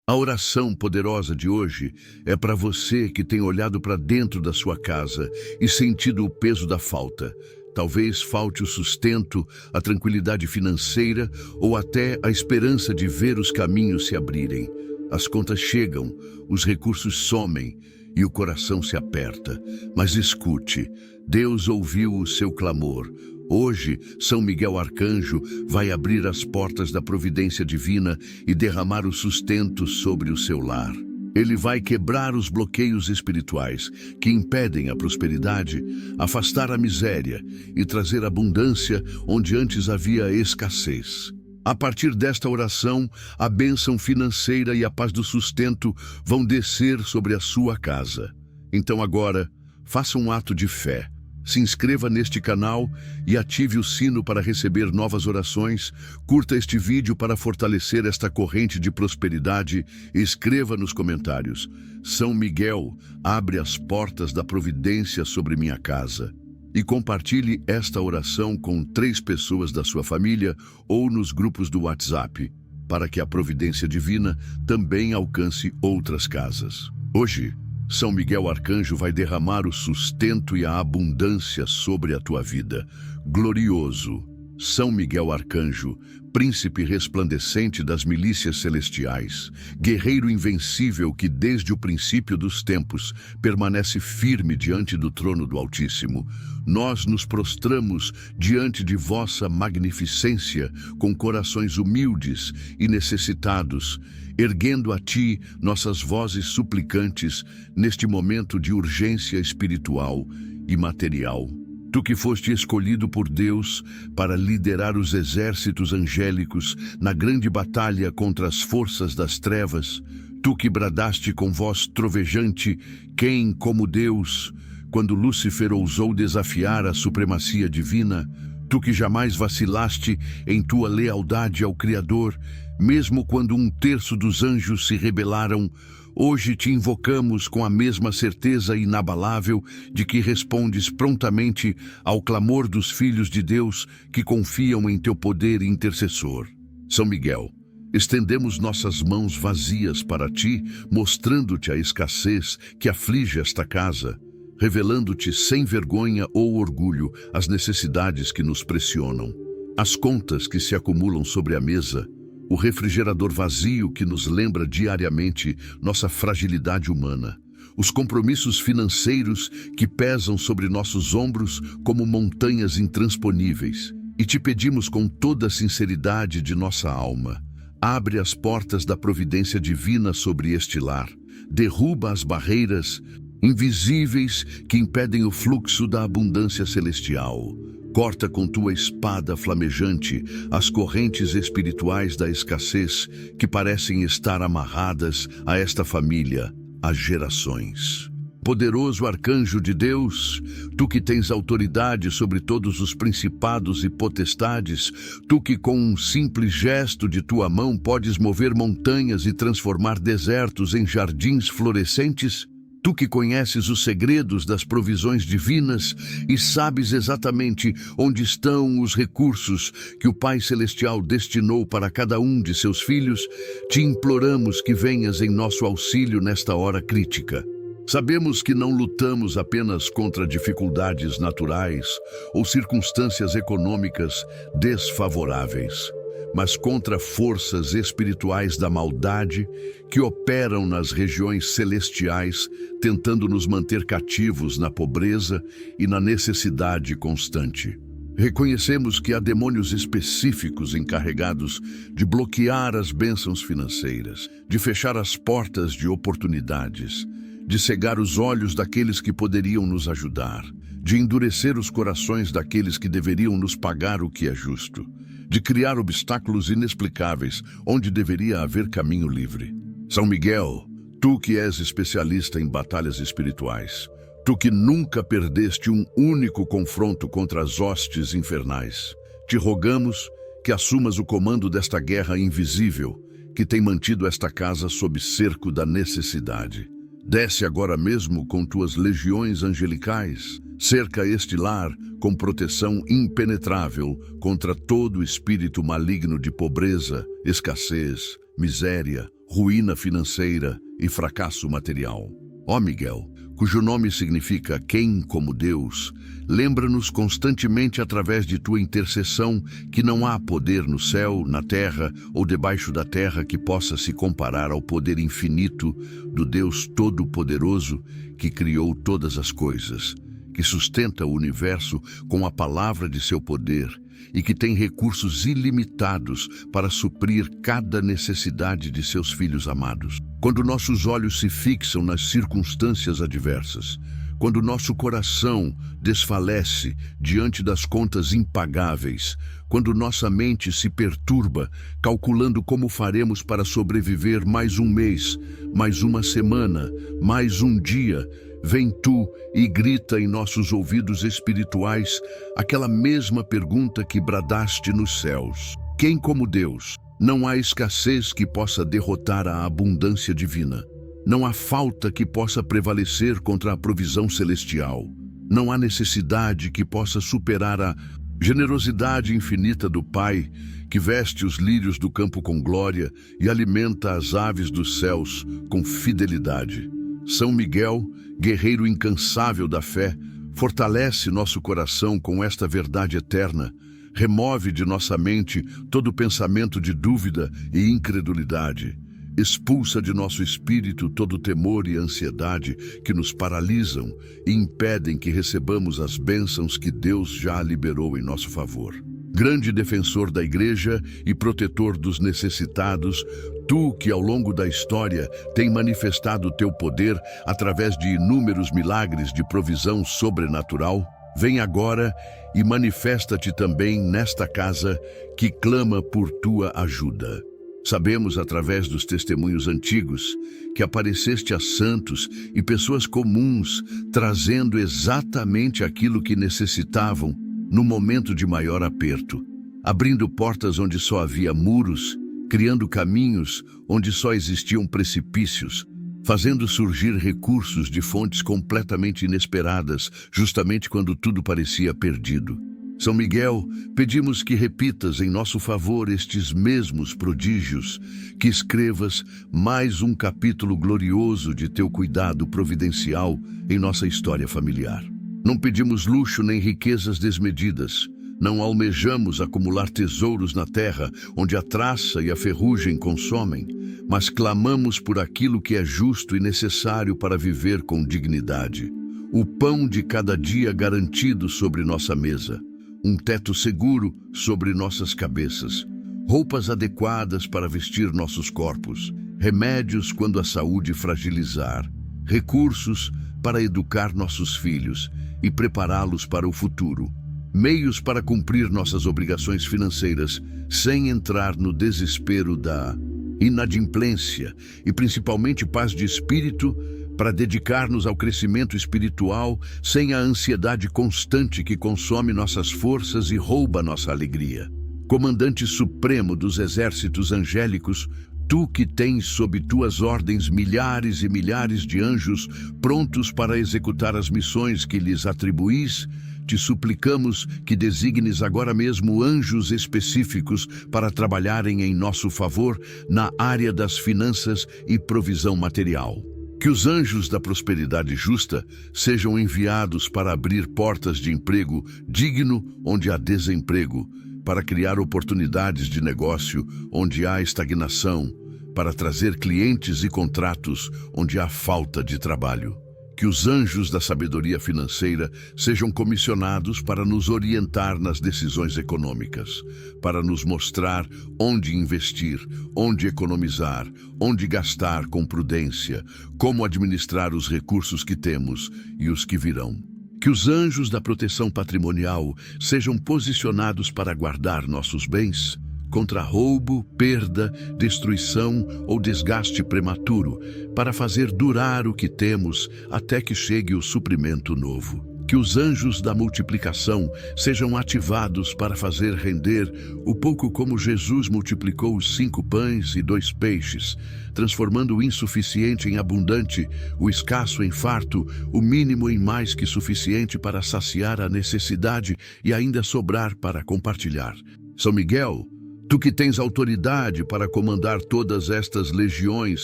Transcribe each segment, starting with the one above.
A oração poderosa de hoje é para você que tem olhado para dentro da sua casa e sentido o peso da falta. Talvez falte o sustento, a tranquilidade financeira ou até a esperança de ver os caminhos se abrirem. As contas chegam, os recursos somem e o coração se aperta. Mas escute, Deus ouviu o seu clamor. Hoje, São Miguel Arcanjo vai abrir as portas da providência divina e derramar o sustento sobre o seu lar. Ele vai quebrar os bloqueios espirituais que impedem a prosperidade, afastar a miséria e trazer abundância onde antes havia escassez. A partir desta oração, a bênção financeira e a paz do sustento vão descer sobre a sua casa. Então agora, faça um ato de fé. Se inscreva neste canal e ative o sino para receber novas orações. Curta este vídeo para fortalecer esta corrente de prosperidade e escreva nos comentários: São Miguel, abre as portas da providência sobre minha casa. E compartilhe esta oração com 3 pessoas da sua família ou nos grupos do WhatsApp, para que a providência divina também alcance outras casas. Hoje, São Miguel Arcanjo vai derramar o sustento e a abundância sobre a tua vida. Glorioso São Miguel Arcanjo, príncipe resplandecente das milícias celestiais, guerreiro invencível que desde o princípio dos tempos permanece firme diante do trono do Altíssimo, nós nos prostramos diante de vossa magnificência com corações humildes e necessitados, erguendo a ti nossas vozes suplicantes neste momento de urgência espiritual e material. Tu que foste escolhido por Deus para liderar os exércitos angélicos na grande batalha contra as forças das trevas, tu que bradaste com voz trovejante, quem como Deus, quando Lúcifer ousou desafiar a supremacia divina, tu que jamais vacilaste em tua lealdade ao Criador, mesmo quando 1/3 dos anjos se rebelaram, hoje te invocamos com a mesma certeza inabalável de que respondes prontamente ao clamor dos filhos de Deus que confiam em teu poder intercessor. São Miguel, estendemos nossas mãos vazias para ti, mostrando-te a escassez que aflige esta casa, revelando-te sem vergonha ou orgulho as necessidades que nos pressionam, as contas que se acumulam sobre a mesa, o refrigerador vazio que nos lembra diariamente nossa fragilidade humana, os compromissos financeiros que pesam sobre nossos ombros como montanhas intransponíveis. E te pedimos com toda a sinceridade de nossa alma: abre as portas da providência divina sobre este lar, derruba as barreiras invisíveis que impedem o fluxo da abundância celestial. Corta com tua espada flamejante as correntes espirituais da escassez que parecem estar amarradas a esta família há gerações. Poderoso arcanjo de Deus, tu que tens autoridade sobre todos os principados e potestades, tu que com um simples gesto de tua mão podes mover montanhas e transformar desertos em jardins florescentes, tu que conheces os segredos das provisões divinas e sabes exatamente onde estão os recursos que o Pai Celestial destinou para cada um de seus filhos, te imploramos que venhas em nosso auxílio nesta hora crítica. Sabemos que não lutamos apenas contra dificuldades naturais ou circunstâncias econômicas desfavoráveis, mas contra forças espirituais da maldade que operam nas regiões celestiais, tentando nos manter cativos na pobreza e na necessidade constante. Reconhecemos que há demônios específicos encarregados de bloquear as bênçãos financeiras, de fechar as portas de oportunidades, de cegar os olhos daqueles que poderiam nos ajudar, de endurecer os corações daqueles que deveriam nos pagar o que é justo, de criar obstáculos inexplicáveis onde deveria haver caminho livre. São Miguel, tu que és especialista em batalhas espirituais, tu que nunca perdeste um único confronto contra as hostes infernais, te rogamos que assumas o comando desta guerra invisível que tem mantido esta casa sob cerco da necessidade. Desce agora mesmo com tuas legiões angelicais, cerca este lar com proteção impenetrável contra todo espírito maligno de pobreza, escassez, miséria ruína financeira e fracasso material. Ó Miguel, cujo nome significa quem como Deus, lembra-nos constantemente através de tua intercessão que não há poder no céu, na terra ou debaixo da terra que possa se comparar ao poder infinito do Deus Todo-Poderoso que criou todas as coisas, que sustenta o universo com a palavra de seu poder e que tem recursos ilimitados para suprir cada necessidade de seus filhos amados. Quando nossos olhos se fixam nas circunstâncias adversas, quando nosso coração desfalece diante das contas impagáveis, quando nossa mente se perturba, calculando como faremos para sobreviver mais um mês, mais uma semana, mais um dia, vem tu e grita em nossos ouvidos espirituais aquela mesma pergunta que bradaste nos céus. Quem como Deus? Não há escassez que possa derrotar a abundância divina. Não há falta que possa prevalecer contra a provisão celestial. Não há necessidade que possa superar a generosidade infinita do Pai, que veste os lírios do campo com glória e alimenta as aves dos céus com fidelidade. São Miguel, guerreiro incansável da fé, fortalece nosso coração com esta verdade eterna, remove de nossa mente todo pensamento de dúvida e incredulidade, expulsa de nosso espírito todo temor e ansiedade que nos paralisam e impedem que recebamos as bênçãos que Deus já liberou em nosso favor. Grande defensor da igreja e protetor dos necessitados, tu que ao longo da história tem manifestado teu poder através de inúmeros milagres de provisão sobrenatural, vem agora e manifesta-te também nesta casa que clama por tua ajuda. Sabemos através dos testemunhos antigos que apareceste a santos e pessoas comuns, trazendo exatamente aquilo que necessitavam no momento de maior aperto, abrindo portas onde só havia muros, criando caminhos onde só existiam precipícios, fazendo surgir recursos de fontes completamente inesperadas, justamente quando tudo parecia perdido. São Miguel, pedimos que repitas em nosso favor estes mesmos prodígios, que escrevas mais um capítulo glorioso de teu cuidado providencial em nossa história familiar. Não pedimos luxo nem riquezas desmedidas. Não almejamos acumular tesouros na terra, onde a traça e a ferrugem consomem, mas clamamos por aquilo que é justo e necessário para viver com dignidade. O pão de cada dia garantido sobre nossa mesa, um teto seguro sobre nossas cabeças, roupas adequadas para vestir nossos corpos, remédios quando a saúde fragilizar, recursos para educar nossos filhos e prepará-los para o futuro, meios para cumprir nossas obrigações financeiras sem entrar no desespero da inadimplência e principalmente paz de espírito para dedicar-nos ao crescimento espiritual sem a ansiedade constante que consome nossas forças e rouba nossa alegria. Comandante supremo dos exércitos angélicos, tu que tens sob tuas ordens milhares e milhares de anjos prontos para executar as missões que lhes atribuís, te suplicamos que designes agora mesmo anjos específicos para trabalharem em nosso favor na área das finanças e provisão material. Que os anjos da prosperidade justa sejam enviados para abrir portas de emprego digno onde há desemprego, para criar oportunidades de negócio onde há estagnação, para trazer clientes e contratos onde há falta de trabalho. Que os anjos da sabedoria financeira sejam comissionados para nos orientar nas decisões econômicas, para nos mostrar onde investir, onde economizar, onde gastar com prudência, como administrar os recursos que temos e os que virão. Que os anjos da proteção patrimonial sejam posicionados para guardar nossos bens contra roubo, perda, destruição ou desgaste prematuro, para fazer durar o que temos até que chegue o suprimento novo. Que os anjos da multiplicação sejam ativados para fazer render o pouco como Jesus multiplicou os 5 pães e 2 peixes, transformando o insuficiente em abundante, o escasso em farto, o mínimo em mais que suficiente para saciar a necessidade e ainda sobrar para compartilhar. São Miguel, Tu que tens autoridade para comandar todas estas legiões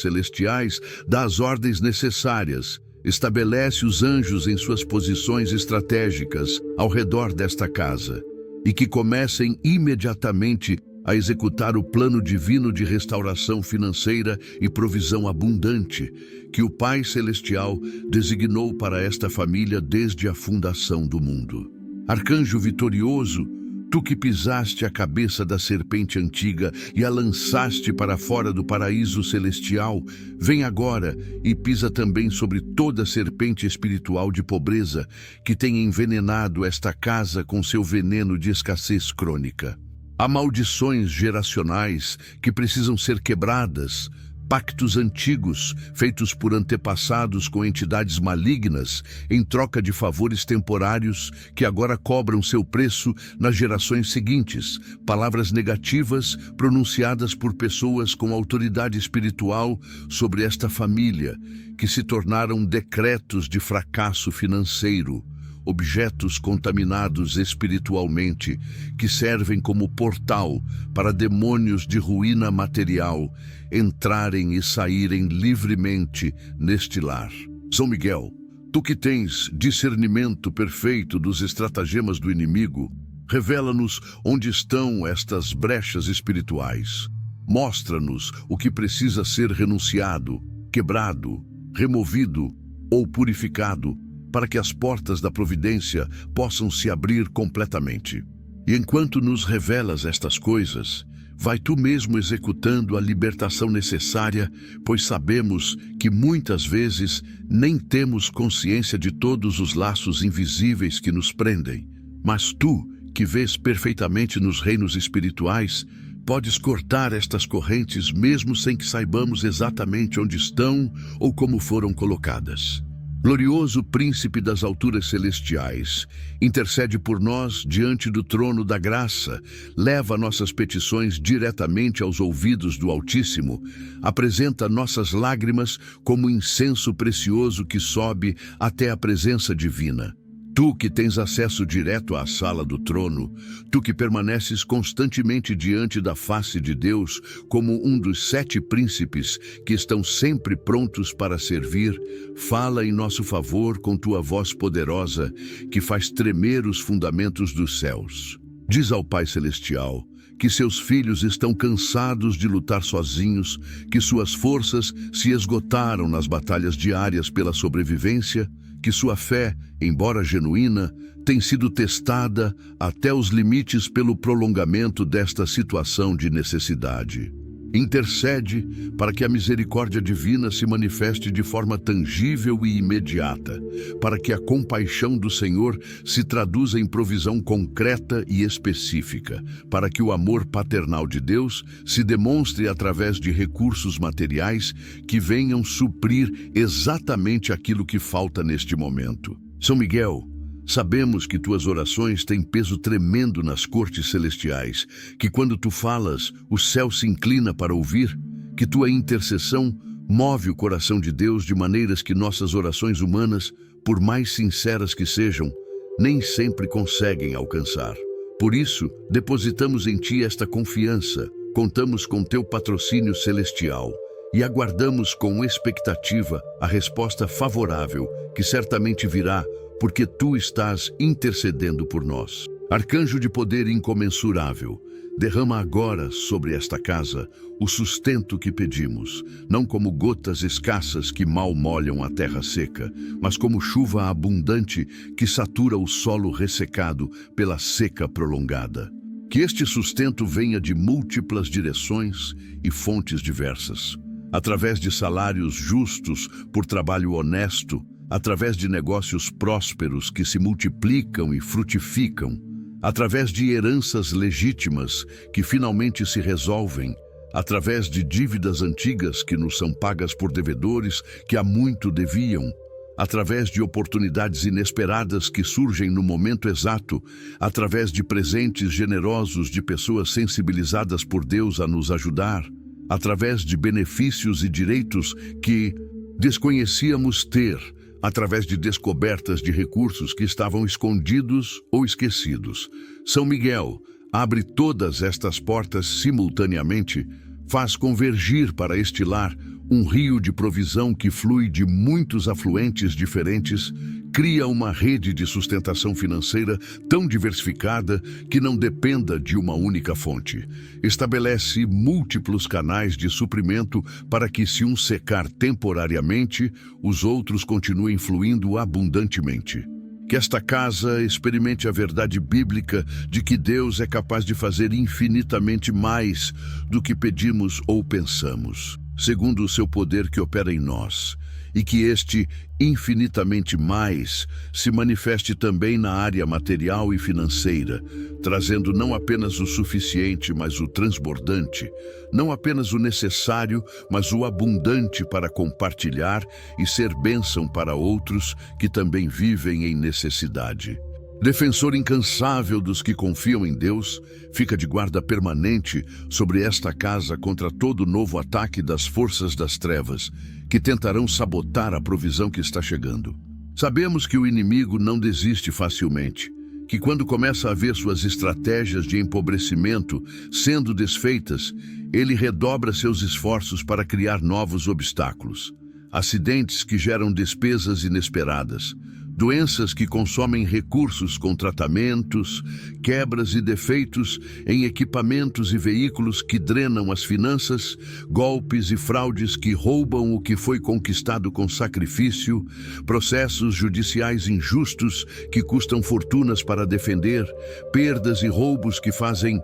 celestiais, dá as ordens necessárias. Estabelece os anjos em suas posições estratégicas ao redor desta casa e que comecem imediatamente a executar o plano divino de restauração financeira e provisão abundante que o Pai Celestial designou para esta família desde a fundação do mundo. Arcanjo vitorioso, tu que pisaste a cabeça da serpente antiga e a lançaste para fora do paraíso celestial, vem agora e pisa também sobre toda serpente espiritual de pobreza que tem envenenado esta casa com seu veneno de escassez crônica. Há maldições geracionais que precisam ser quebradas, pactos antigos feitos por antepassados com entidades malignas em troca de favores temporários que agora cobram seu preço nas gerações seguintes, palavras negativas pronunciadas por pessoas com autoridade espiritual sobre esta família, que se tornaram decretos de fracasso financeiro, objetos contaminados espiritualmente que servem como portal para demônios de ruína material entrarem e saírem livremente neste lar. São Miguel, tu que tens discernimento perfeito dos estratagemas do inimigo, revela-nos onde estão estas brechas espirituais. Mostra-nos o que precisa ser renunciado, quebrado, removido ou purificado para que as portas da providência possam se abrir completamente. E enquanto nos revelas estas coisas, vai tu mesmo executando a libertação necessária, pois sabemos que muitas vezes nem temos consciência de todos os laços invisíveis que nos prendem. Mas tu, que vês perfeitamente nos reinos espirituais, podes cortar estas correntes mesmo sem que saibamos exatamente onde estão ou como foram colocadas. Glorioso Príncipe das alturas celestiais, intercede por nós diante do trono da graça, leva nossas petições diretamente aos ouvidos do Altíssimo, apresenta nossas lágrimas como incenso precioso que sobe até a presença divina. Tu que tens acesso direto à sala do trono, tu que permaneces constantemente diante da face de Deus como um dos 7 príncipes que estão sempre prontos para servir, fala em nosso favor com tua voz poderosa que faz tremer os fundamentos dos céus. Diz ao Pai Celestial que seus filhos estão cansados de lutar sozinhos, que suas forças se esgotaram nas batalhas diárias pela sobrevivência, que sua fé, embora genuína, tem sido testada até os limites pelo prolongamento desta situação de necessidade. Intercede para que a misericórdia divina se manifeste de forma tangível e imediata, para que a compaixão do Senhor se traduza em provisão concreta e específica, para que o amor paternal de Deus se demonstre através de recursos materiais que venham suprir exatamente aquilo que falta neste momento. São Miguel, sabemos que tuas orações têm peso tremendo nas cortes celestiais, que quando tu falas, o céu se inclina para ouvir, que tua intercessão move o coração de Deus de maneiras que nossas orações humanas, por mais sinceras que sejam, nem sempre conseguem alcançar. Por isso, depositamos em ti esta confiança, contamos com teu patrocínio celestial e aguardamos com expectativa a resposta favorável que certamente virá, porque tu estás intercedendo por nós. Arcanjo de poder incomensurável, derrama agora sobre esta casa o sustento que pedimos, não como gotas escassas que mal molham a terra seca, mas como chuva abundante que satura o solo ressecado pela seca prolongada. Que este sustento venha de múltiplas direções e fontes diversas, através de salários justos por trabalho honesto, através de negócios prósperos que se multiplicam e frutificam, através de heranças legítimas que finalmente se resolvem, através de dívidas antigas que nos são pagas por devedores que há muito deviam, através de oportunidades inesperadas que surgem no momento exato, através de presentes generosos de pessoas sensibilizadas por Deus a nos ajudar, através de benefícios e direitos que desconhecíamos ter, através de descobertas de recursos que estavam escondidos ou esquecidos. São Miguel, Abre todas estas portas simultaneamente, faz convergir para este lar um rio de provisão que flui de muitos afluentes diferentes, cria uma rede de sustentação financeira tão diversificada que não dependa de uma única fonte. Estabelece múltiplos canais de suprimento para que, se um secar temporariamente, os outros continuem fluindo abundantemente. Que esta casa experimente a verdade bíblica de que Deus é capaz de fazer infinitamente mais do que pedimos ou pensamos, segundo o seu poder que opera em nós, e que este infinitamente mais se manifeste também na área material e financeira, trazendo não apenas o suficiente, mas o transbordante, não apenas o necessário, mas o abundante para compartilhar e ser bênção para outros que também vivem em necessidade. Defensor incansável dos que confiam em Deus, fica de guarda permanente sobre esta casa contra todo novo ataque das forças das trevas, que tentarão sabotar a provisão que está chegando. Sabemos que o inimigo não desiste facilmente, que quando começa a ver suas estratégias de empobrecimento sendo desfeitas, ele redobra seus esforços para criar novos obstáculos. Acidentes que geram despesas inesperadas, doenças que consomem recursos com tratamentos, quebras e defeitos em equipamentos e veículos que drenam as finanças, golpes e fraudes que roubam o que foi conquistado com sacrifício, processos judiciais injustos que custam fortunas para defender, perdas e roubos que fazem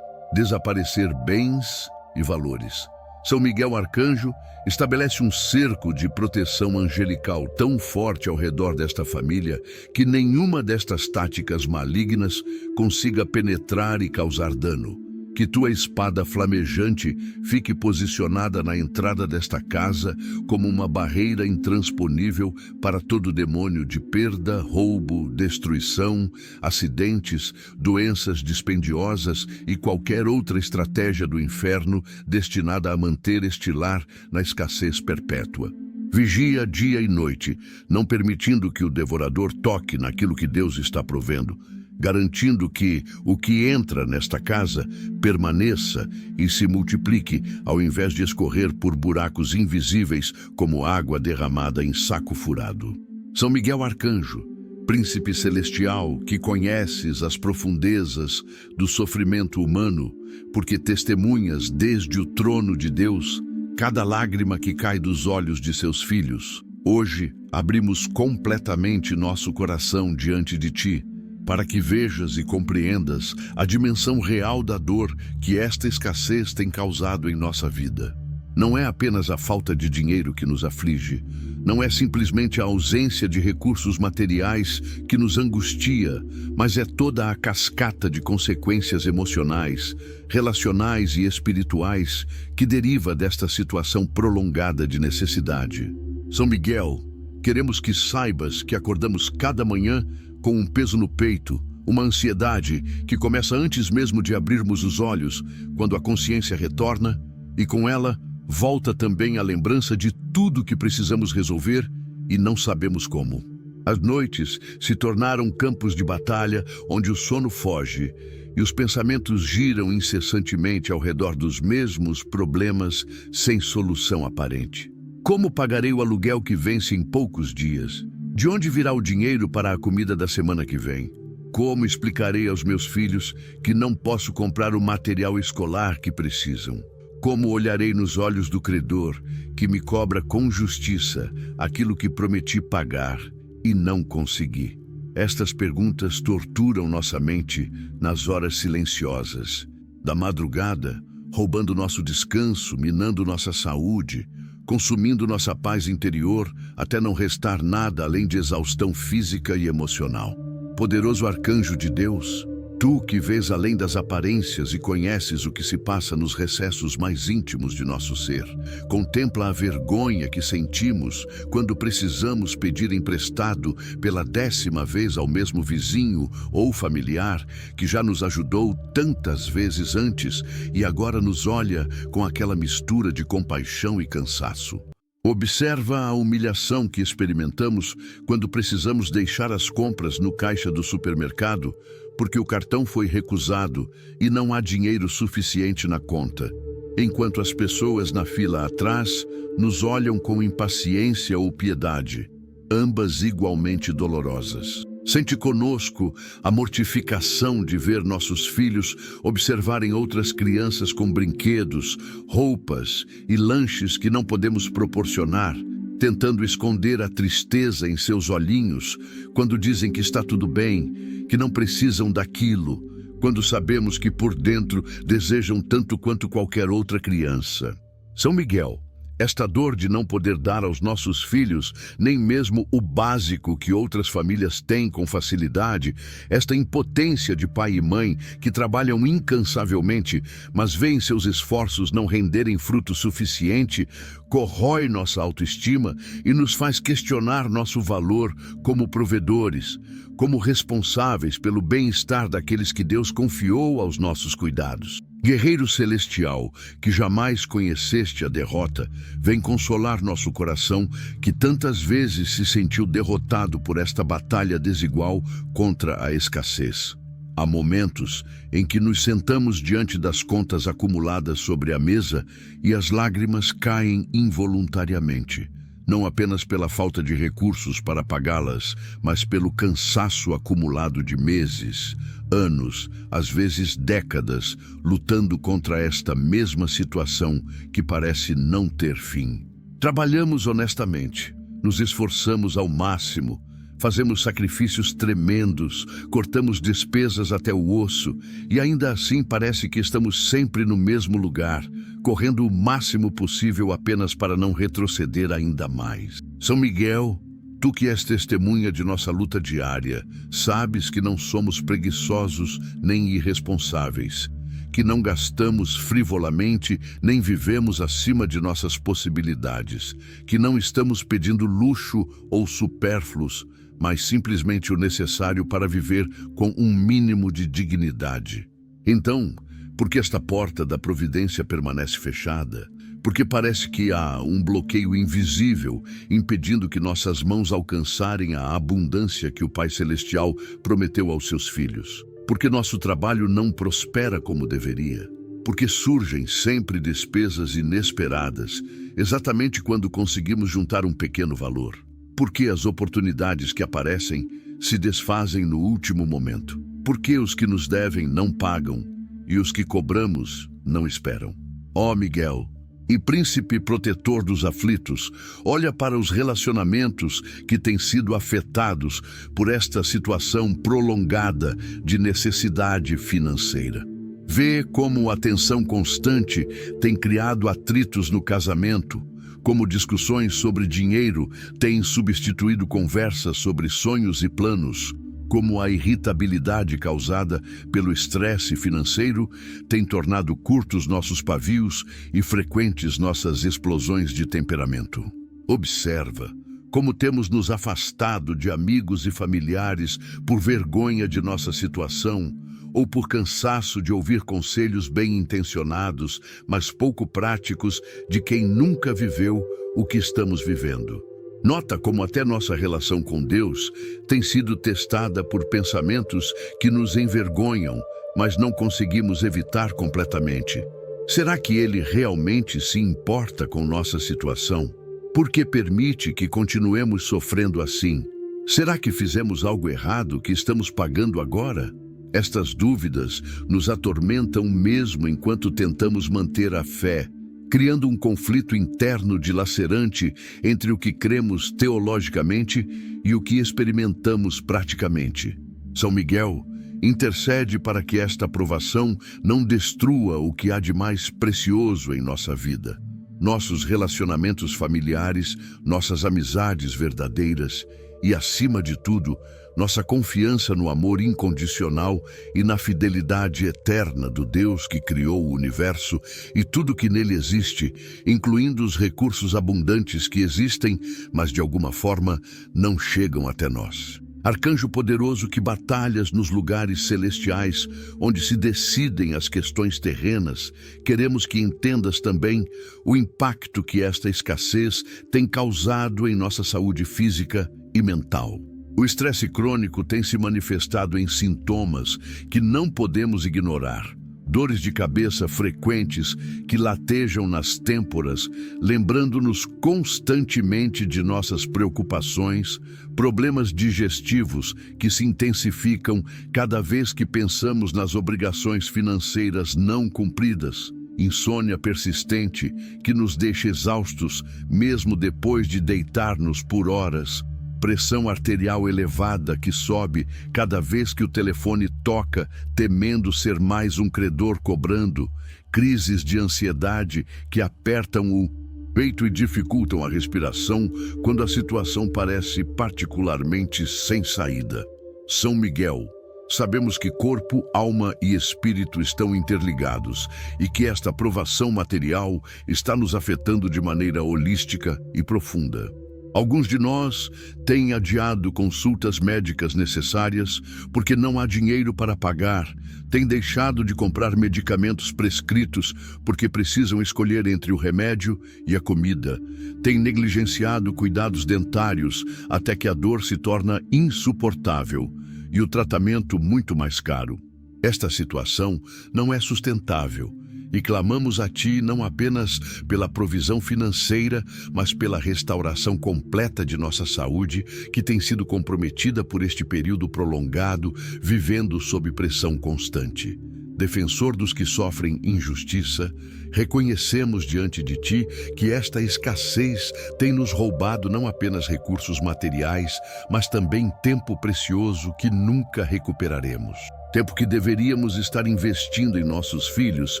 desaparecer bens e valores. São Miguel Arcanjo estabelece um cerco de proteção angelical tão forte ao redor desta família que nenhuma destas táticas malignas consiga penetrar e causar dano. Que tua espada flamejante fique posicionada na entrada desta casa como uma barreira intransponível para todo demônio de perda, roubo, destruição, acidentes, doenças dispendiosas e qualquer outra estratégia do inferno destinada a manter este lar na escassez perpétua. Vigia dia e noite, não permitindo que o devorador toque naquilo que Deus está provendo, garantindo que o que entra nesta casa permaneça e se multiplique, ao invés de escorrer por buracos invisíveis como água derramada em saco furado. São Miguel Arcanjo, príncipe celestial, que conheces as profundezas do sofrimento humano, porque testemunhas desde o trono de Deus cada lágrima que cai dos olhos de seus filhos. Hoje abrimos completamente nosso coração diante de ti, para que vejas e compreendas a dimensão real da dor que esta escassez tem causado em nossa vida. Não é apenas a falta de dinheiro que nos aflige, não é simplesmente a ausência de recursos materiais que nos angustia, mas é toda a cascata de consequências emocionais, relacionais e espirituais que deriva desta situação prolongada de necessidade. São Miguel, queremos que saibas que acordamos cada manhã com um peso no peito, uma ansiedade que começa antes mesmo de abrirmos os olhos, quando a consciência retorna, e com ela volta também a lembrança de tudo que precisamos resolver e não sabemos como. As noites se tornaram campos de batalha onde o sono foge e os pensamentos giram incessantemente ao redor dos mesmos problemas sem solução aparente. Como pagarei o aluguel que vence em poucos dias? De onde virá o dinheiro para a comida da semana que vem? Como explicarei aos meus filhos que não posso comprar o material escolar que precisam? Como olharei nos olhos do credor que me cobra com justiça aquilo que prometi pagar e não consegui? Estas perguntas torturam nossa mente nas horas silenciosas da madrugada, roubando nosso descanso, minando nossa saúde, consumindo nossa paz interior até não restar nada além de exaustão física e emocional. Poderoso arcanjo de Deus, tu que vês além das aparências e conheces o que se passa nos recessos mais íntimos de nosso ser, contempla a vergonha que sentimos quando precisamos pedir emprestado pela 10ª vez ao mesmo vizinho ou familiar que já nos ajudou tantas vezes antes e agora nos olha com aquela mistura de compaixão e cansaço. Observa a humilhação que experimentamos quando precisamos deixar as compras no caixa do supermercado porque o cartão foi recusado e não há dinheiro suficiente na conta, enquanto as pessoas na fila atrás nos olham com impaciência ou piedade, ambas igualmente dolorosas. Sente conosco a mortificação de ver nossos filhos observarem outras crianças com brinquedos, roupas e lanches que não podemos proporcionar, tentando esconder a tristeza em seus olhinhos quando dizem que está tudo bem, que não precisam daquilo, quando sabemos que por dentro desejam tanto quanto qualquer outra criança. São Miguel, esta dor de não poder dar aos nossos filhos nem mesmo o básico que outras famílias têm com facilidade, esta impotência de pai e mãe que trabalham incansavelmente, mas veem seus esforços não renderem fruto suficiente, corrói nossa autoestima e nos faz questionar nosso valor como provedores, como responsáveis pelo bem-estar daqueles que Deus confiou aos nossos cuidados. Guerreiro celestial, que jamais conheceste a derrota, vem consolar nosso coração que tantas vezes se sentiu derrotado por esta batalha desigual contra a escassez. Há momentos em que nos sentamos diante das contas acumuladas sobre a mesa e as lágrimas caem involuntariamente, não apenas pela falta de recursos para pagá-las, mas pelo cansaço acumulado de meses, anos, às vezes décadas, lutando contra esta mesma situação que parece não ter fim. Trabalhamos honestamente, nos esforçamos ao máximo, fazemos sacrifícios tremendos, cortamos despesas até o osso e ainda assim parece que estamos sempre no mesmo lugar, correndo o máximo possível apenas para não retroceder ainda mais. São Miguel, tu que és testemunha de nossa luta diária, sabes que não somos preguiçosos nem irresponsáveis, que não gastamos frivolamente nem vivemos acima de nossas possibilidades, que não estamos pedindo luxo ou supérfluos, mas simplesmente o necessário para viver com um mínimo de dignidade. Então, por que esta porta da providência permanece fechada? Porque parece que há um bloqueio invisível impedindo que nossas mãos alcançarem a abundância que o Pai Celestial prometeu aos seus filhos. Porque nosso trabalho não prospera como deveria. Porque surgem sempre despesas inesperadas, exatamente quando conseguimos juntar um pequeno valor. Porque as oportunidades que aparecem se desfazem no último momento. Porque os que nos devem não pagam e os que cobramos não esperam. Ó Miguel, e príncipe protetor dos aflitos, olha para os relacionamentos que têm sido afetados por esta situação prolongada de necessidade financeira. Vê como a tensão constante tem criado atritos no casamento, como discussões sobre dinheiro têm substituído conversas sobre sonhos e planos, como a irritabilidade causada pelo estresse financeiro tem tornado curtos nossos pavios e frequentes nossas explosões de temperamento. Observa como temos nos afastado de amigos e familiares por vergonha de nossa situação ou por cansaço de ouvir conselhos bem-intencionados, mas pouco práticos de quem nunca viveu o que estamos vivendo. Nota como até nossa relação com Deus tem sido testada por pensamentos que nos envergonham, mas não conseguimos evitar completamente. Será que Ele realmente se importa com nossa situação? Por que permite que continuemos sofrendo assim? Será que fizemos algo errado que estamos pagando agora? Estas dúvidas nos atormentam mesmo enquanto tentamos manter a fé, criando um conflito interno dilacerante entre o que cremos teologicamente e o que experimentamos praticamente. São Miguel intercede para que esta provação não destrua o que há de mais precioso em nossa vida. Nossos relacionamentos familiares, nossas amizades verdadeiras e, acima de tudo, nossa confiança no amor incondicional e na fidelidade eterna do Deus que criou o universo e tudo que nele existe, incluindo os recursos abundantes que existem, mas de alguma forma não chegam até nós. Arcanjo poderoso que batalhas nos lugares celestiais, onde se decidem as questões terrenas, queremos que entendas também o impacto que esta escassez tem causado em nossa saúde física e mental. O estresse crônico tem se manifestado em sintomas que não podemos ignorar. Dores de cabeça frequentes que latejam nas têmporas, lembrando-nos constantemente de nossas preocupações, problemas digestivos que se intensificam cada vez que pensamos nas obrigações financeiras não cumpridas, insônia persistente que nos deixa exaustos mesmo depois de deitar-nos por horas, pressão arterial elevada que sobe cada vez que o telefone toca, temendo ser mais um credor cobrando, crises de ansiedade que apertam o peito e dificultam a respiração quando a situação parece particularmente sem saída. São Miguel. Sabemos que corpo, alma e espírito estão interligados e que esta provação material está nos afetando de maneira holística e profunda. Alguns de nós têm adiado consultas médicas necessárias porque não há dinheiro para pagar, têm deixado de comprar medicamentos prescritos porque precisam escolher entre o remédio e a comida, têm negligenciado cuidados dentários até que a dor se torna insuportável e o tratamento muito mais caro. Esta situação não é sustentável. E clamamos a Ti não apenas pela provisão financeira, mas pela restauração completa de nossa saúde, que tem sido comprometida por este período prolongado, vivendo sob pressão constante. Defensor dos que sofrem injustiça, reconhecemos diante de Ti que esta escassez tem nos roubado não apenas recursos materiais, mas também tempo precioso que nunca recuperaremos. Tempo que deveríamos estar investindo em nossos filhos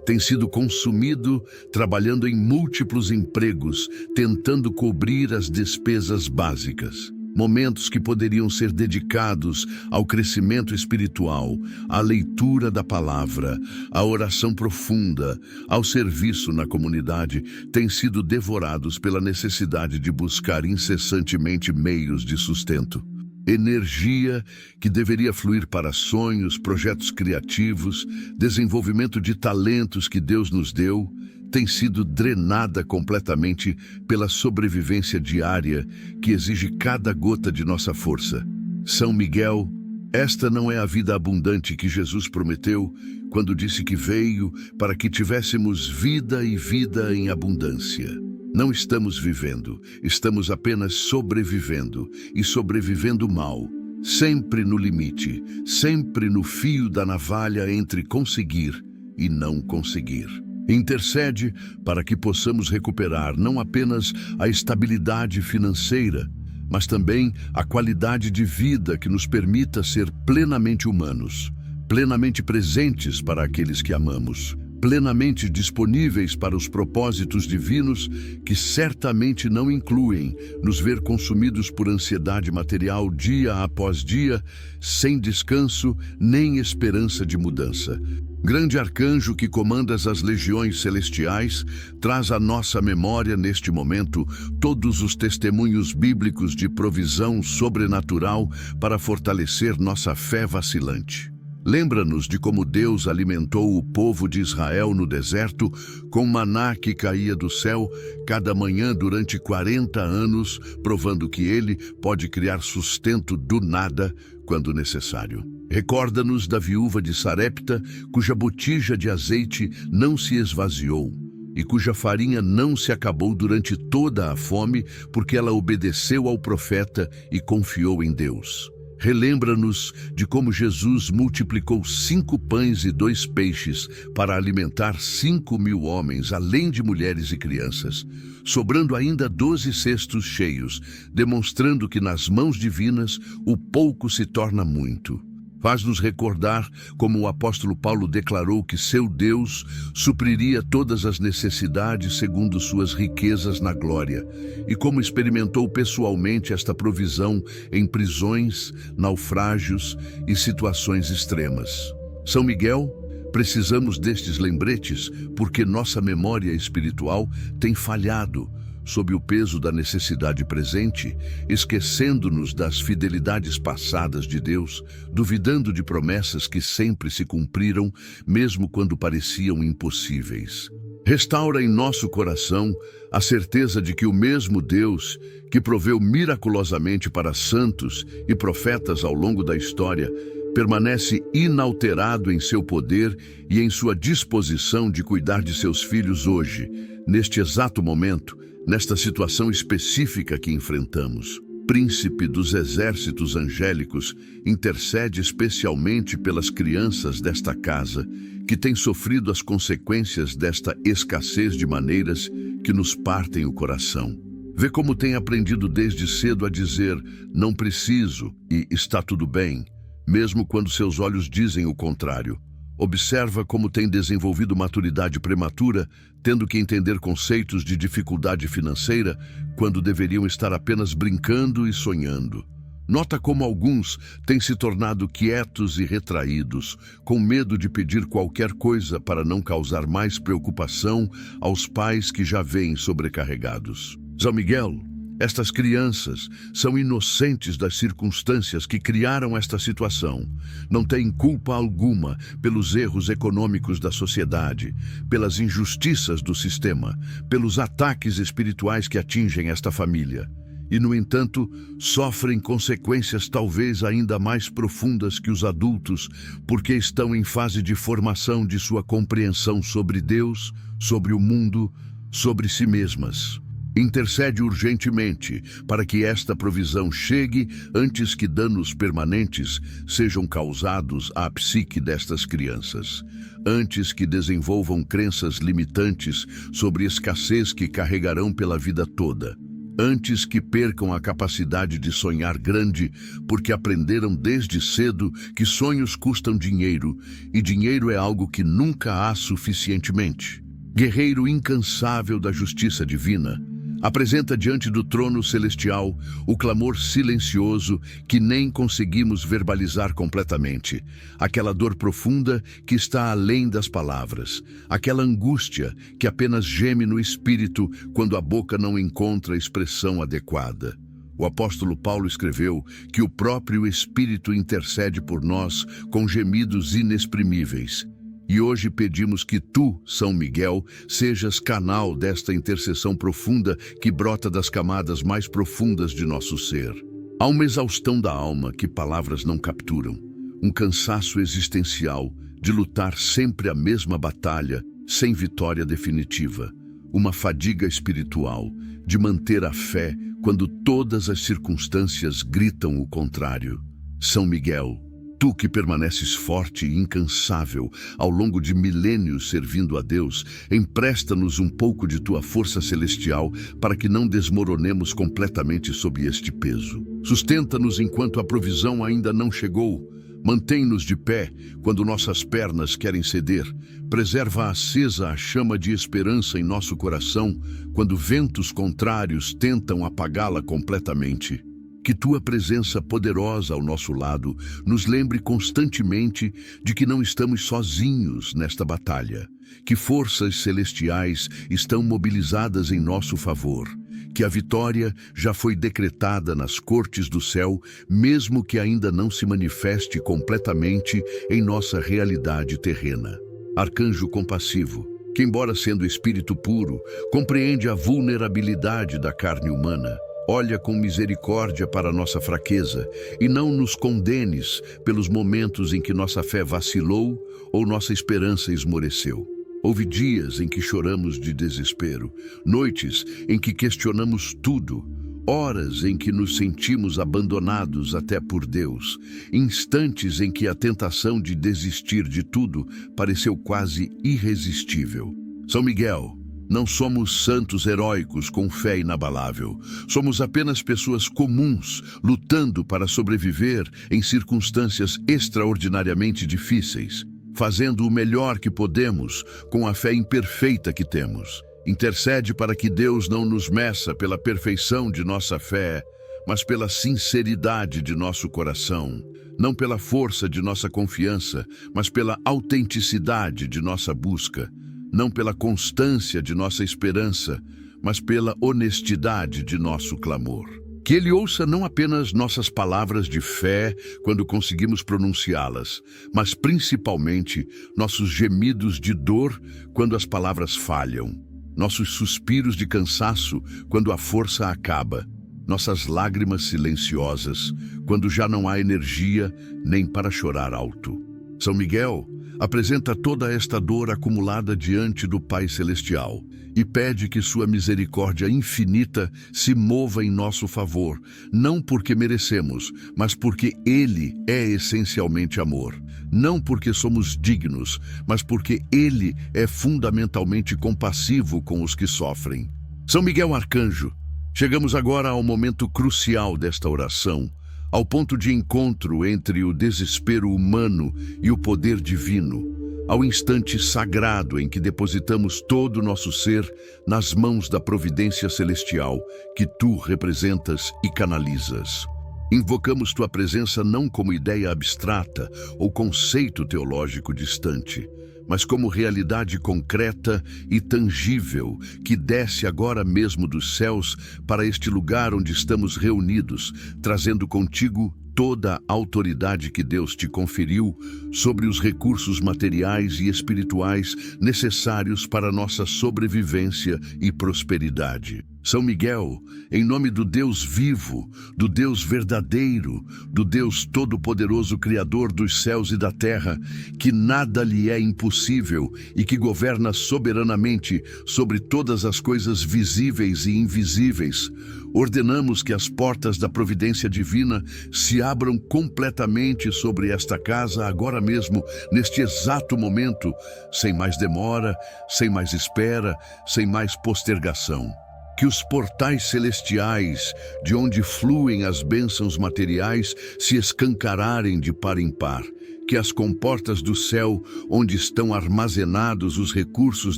tem sido consumido trabalhando em múltiplos empregos, tentando cobrir as despesas básicas. Momentos que poderiam ser dedicados ao crescimento espiritual, à leitura da palavra, à oração profunda, ao serviço na comunidade, têm sido devorados pela necessidade de buscar incessantemente meios de sustento. Energia que deveria fluir para sonhos, projetos criativos, desenvolvimento de talentos que Deus nos deu, tem sido drenada completamente pela sobrevivência diária que exige cada gota de nossa força. São Miguel, esta não é a vida abundante que Jesus prometeu quando disse que veio para que tivéssemos vida e vida em abundância. Não estamos vivendo, estamos apenas sobrevivendo, e sobrevivendo mal, sempre no limite, sempre no fio da navalha entre conseguir e não conseguir. Intercede para que possamos recuperar não apenas a estabilidade financeira, mas também a qualidade de vida que nos permita ser plenamente humanos, plenamente presentes para aqueles que amamos, plenamente disponíveis para os propósitos divinos que certamente não incluem nos ver consumidos por ansiedade material dia após dia, sem descanso nem esperança de mudança. Grande arcanjo que comandas as legiões celestiais, traz à nossa memória neste momento todos os testemunhos bíblicos de provisão sobrenatural para fortalecer nossa fé vacilante. Lembra-nos de como Deus alimentou o povo de Israel no deserto com maná que caía do céu cada manhã durante 40 anos, provando que Ele pode criar sustento do nada quando necessário. Recorda-nos da viúva de Sarepta, cuja botija de azeite não se esvaziou e cuja farinha não se acabou durante toda a fome, porque ela obedeceu ao profeta e confiou em Deus. Relembra-nos de como Jesus multiplicou 5 pães e 2 peixes para alimentar 5.000 homens, além de mulheres e crianças, sobrando ainda 12 cestos cheios, demonstrando que nas mãos divinas o pouco se torna muito. Faz-nos recordar como o apóstolo Paulo declarou que seu Deus supriria todas as necessidades segundo suas riquezas na glória, e como experimentou pessoalmente esta provisão em prisões, naufrágios e situações extremas. São Miguel, precisamos destes lembretes porque nossa memória espiritual tem falhado, sob o peso da necessidade presente, esquecendo-nos das fidelidades passadas de Deus, duvidando de promessas que sempre se cumpriram, mesmo quando pareciam impossíveis. Restaura em nosso coração a certeza de que o mesmo Deus que proveu miraculosamente para santos e profetas ao longo da história permanece inalterado em seu poder e em sua disposição de cuidar de seus filhos hoje, neste exato momento, nesta situação específica que enfrentamos. Príncipe dos exércitos angélicos, intercede especialmente pelas crianças desta casa, que têm sofrido as consequências desta escassez de maneiras que nos partem o coração. Vê como tem aprendido desde cedo a dizer, não preciso e está tudo bem, mesmo quando seus olhos dizem o contrário. Observa como tem desenvolvido maturidade prematura, tendo que entender conceitos de dificuldade financeira quando deveriam estar apenas brincando e sonhando. Nota como alguns têm se tornado quietos e retraídos, com medo de pedir qualquer coisa para não causar mais preocupação aos pais que já vêm sobrecarregados. São Miguel, estas crianças são inocentes das circunstâncias que criaram esta situação. Não têm culpa alguma pelos erros econômicos da sociedade, pelas injustiças do sistema, pelos ataques espirituais que atingem esta família. E, no entanto, sofrem consequências talvez ainda mais profundas que os adultos, porque estão em fase de formação de sua compreensão sobre Deus, sobre o mundo, sobre si mesmas. Intercede urgentemente para que esta provisão chegue antes que danos permanentes sejam causados à psique destas crianças, antes que desenvolvam crenças limitantes sobre escassez que carregarão pela vida toda, antes que percam a capacidade de sonhar grande, porque aprenderam desde cedo que sonhos custam dinheiro, e dinheiro é algo que nunca há suficientemente. Guerreiro incansável da justiça divina, apresenta diante do trono celestial o clamor silencioso que nem conseguimos verbalizar completamente, aquela dor profunda que está além das palavras, aquela angústia que apenas geme no espírito quando a boca não encontra a expressão adequada. O apóstolo Paulo escreveu que o próprio Espírito intercede por nós com gemidos inexprimíveis. E hoje pedimos que tu, São Miguel, sejas canal desta intercessão profunda que brota das camadas mais profundas de nosso ser. Há uma exaustão da alma que palavras não capturam, um cansaço existencial de lutar sempre a mesma batalha, sem vitória definitiva, uma fadiga espiritual de manter a fé quando todas as circunstâncias gritam o contrário. São Miguel, tu que permaneces forte e incansável ao longo de milênios servindo a Deus, empresta-nos um pouco de tua força celestial para que não desmoronemos completamente sob este peso. Sustenta-nos enquanto a provisão ainda não chegou. Mantém-nos de pé quando nossas pernas querem ceder. Preserva acesa a chama de esperança em nosso coração quando ventos contrários tentam apagá-la completamente. Que tua presença poderosa ao nosso lado nos lembre constantemente de que não estamos sozinhos nesta batalha, que forças celestiais estão mobilizadas em nosso favor, que a vitória já foi decretada nas cortes do céu, mesmo que ainda não se manifeste completamente em nossa realidade terrena. Arcanjo compassivo, que embora sendo espírito puro, compreende a vulnerabilidade da carne humana, olha com misericórdia para nossa fraqueza e não nos condenes pelos momentos em que nossa fé vacilou ou nossa esperança esmoreceu. Houve dias em que choramos de desespero, noites em que questionamos tudo, horas em que nos sentimos abandonados até por Deus, instantes em que a tentação de desistir de tudo pareceu quase irresistível. São Miguel, não somos santos heróicos com fé inabalável. Somos apenas pessoas comuns, lutando para sobreviver em circunstâncias extraordinariamente difíceis, fazendo o melhor que podemos com a fé imperfeita que temos. Intercede para que Deus não nos meça pela perfeição de nossa fé, mas pela sinceridade de nosso coração. Não pela força de nossa confiança, mas pela autenticidade de nossa busca. Não pela constância de nossa esperança, mas pela honestidade de nosso clamor. Que Ele ouça não apenas nossas palavras de fé quando conseguimos pronunciá-las, mas principalmente nossos gemidos de dor quando as palavras falham, nossos suspiros de cansaço quando a força acaba, nossas lágrimas silenciosas quando já não há energia nem para chorar alto. São Miguel apresenta toda esta dor acumulada diante do Pai Celestial e pede que sua misericórdia infinita se mova em nosso favor, não porque merecemos, mas porque Ele é essencialmente amor. Não porque somos dignos, mas porque Ele é fundamentalmente compassivo com os que sofrem. São Miguel Arcanjo, chegamos agora ao momento crucial desta oração, ao ponto de encontro entre o desespero humano e o poder divino, ao instante sagrado em que depositamos todo o nosso ser nas mãos da providência celestial que tu representas e canalizas. Invocamos tua presença não como ideia abstrata ou conceito teológico distante, mas como realidade concreta e tangível que desce agora mesmo dos céus para este lugar onde estamos reunidos, trazendo contigo toda a autoridade que Deus te conferiu sobre os recursos materiais e espirituais necessários para nossa sobrevivência e prosperidade. São Miguel, em nome do Deus vivo, do Deus verdadeiro, do Deus todo-poderoso Criador dos céus e da terra, que nada lhe é impossível e que governa soberanamente sobre todas as coisas visíveis e invisíveis, ordenamos que as portas da providência divina se abram completamente sobre esta casa agora mesmo, neste exato momento, sem mais demora, sem mais espera, sem mais postergação. Que os portais celestiais, de onde fluem as bênçãos materiais, se escancararem de par em par. Que as comportas do céu, onde estão armazenados os recursos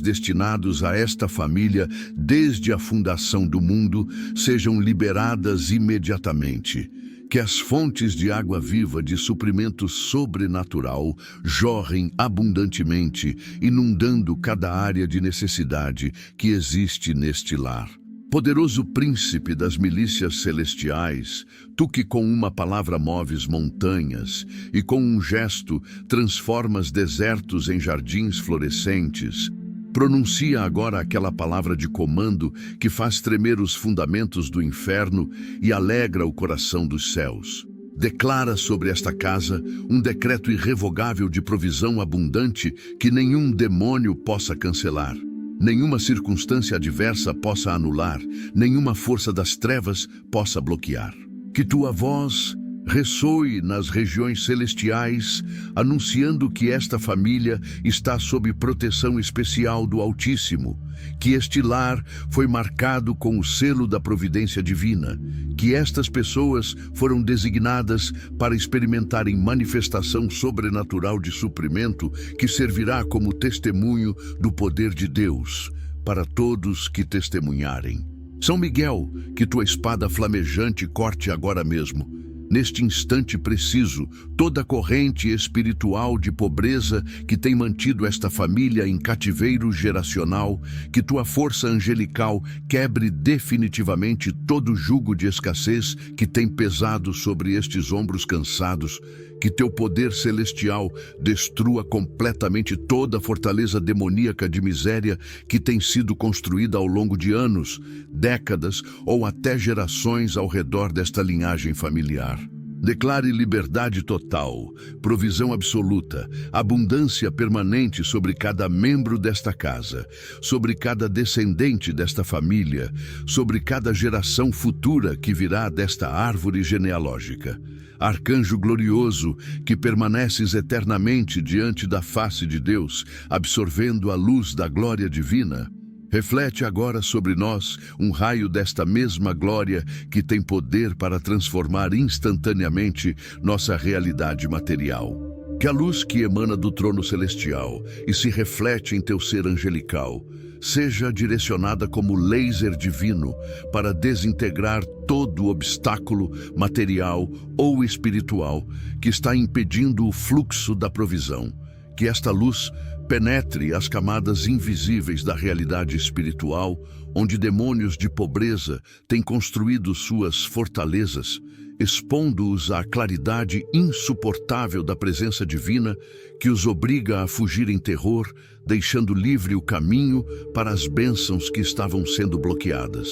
destinados a esta família desde a fundação do mundo, sejam liberadas imediatamente. Que as fontes de água viva de suprimento sobrenatural jorrem abundantemente, inundando cada área de necessidade que existe neste lar. Poderoso príncipe das milícias celestiais, tu que com uma palavra moves montanhas e com um gesto transformas desertos em jardins florescentes, pronuncia agora aquela palavra de comando que faz tremer os fundamentos do inferno e alegra o coração dos céus. Declara sobre esta casa um decreto irrevogável de provisão abundante que nenhum demônio possa cancelar. Nenhuma circunstância adversa possa anular, nenhuma força das trevas possa bloquear. Que tua voz ressoe nas regiões celestiais, anunciando que esta família está sob proteção especial do Altíssimo, que este lar foi marcado com o selo da providência divina, que estas pessoas foram designadas para experimentarem manifestação sobrenatural de suprimento que servirá como testemunho do poder de Deus para todos que testemunharem. São Miguel, que tua espada flamejante corte agora mesmo, neste instante preciso, toda a corrente espiritual de pobreza que tem mantido esta família em cativeiro geracional, que tua força angelical quebre definitivamente todo jugo de escassez que tem pesado sobre estes ombros cansados, que teu poder celestial destrua completamente toda a fortaleza demoníaca de miséria que tem sido construída ao longo de anos, décadas ou até gerações ao redor desta linhagem familiar. Declare liberdade total, provisão absoluta, abundância permanente sobre cada membro desta casa, sobre cada descendente desta família, sobre cada geração futura que virá desta árvore genealógica. Arcanjo glorioso, que permaneces eternamente diante da face de Deus, absorvendo a luz da glória divina, reflete agora sobre nós um raio desta mesma glória que tem poder para transformar instantaneamente nossa realidade material. Que a luz que emana do trono celestial e se reflete em teu ser angelical seja direcionada como laser divino para desintegrar todo obstáculo material ou espiritual que está impedindo o fluxo da provisão. Que esta luz penetre as camadas invisíveis da realidade espiritual, onde demônios de pobreza têm construído suas fortalezas, expondo-os à claridade insuportável da presença divina que os obriga a fugir em terror, deixando livre o caminho para as bênçãos que estavam sendo bloqueadas.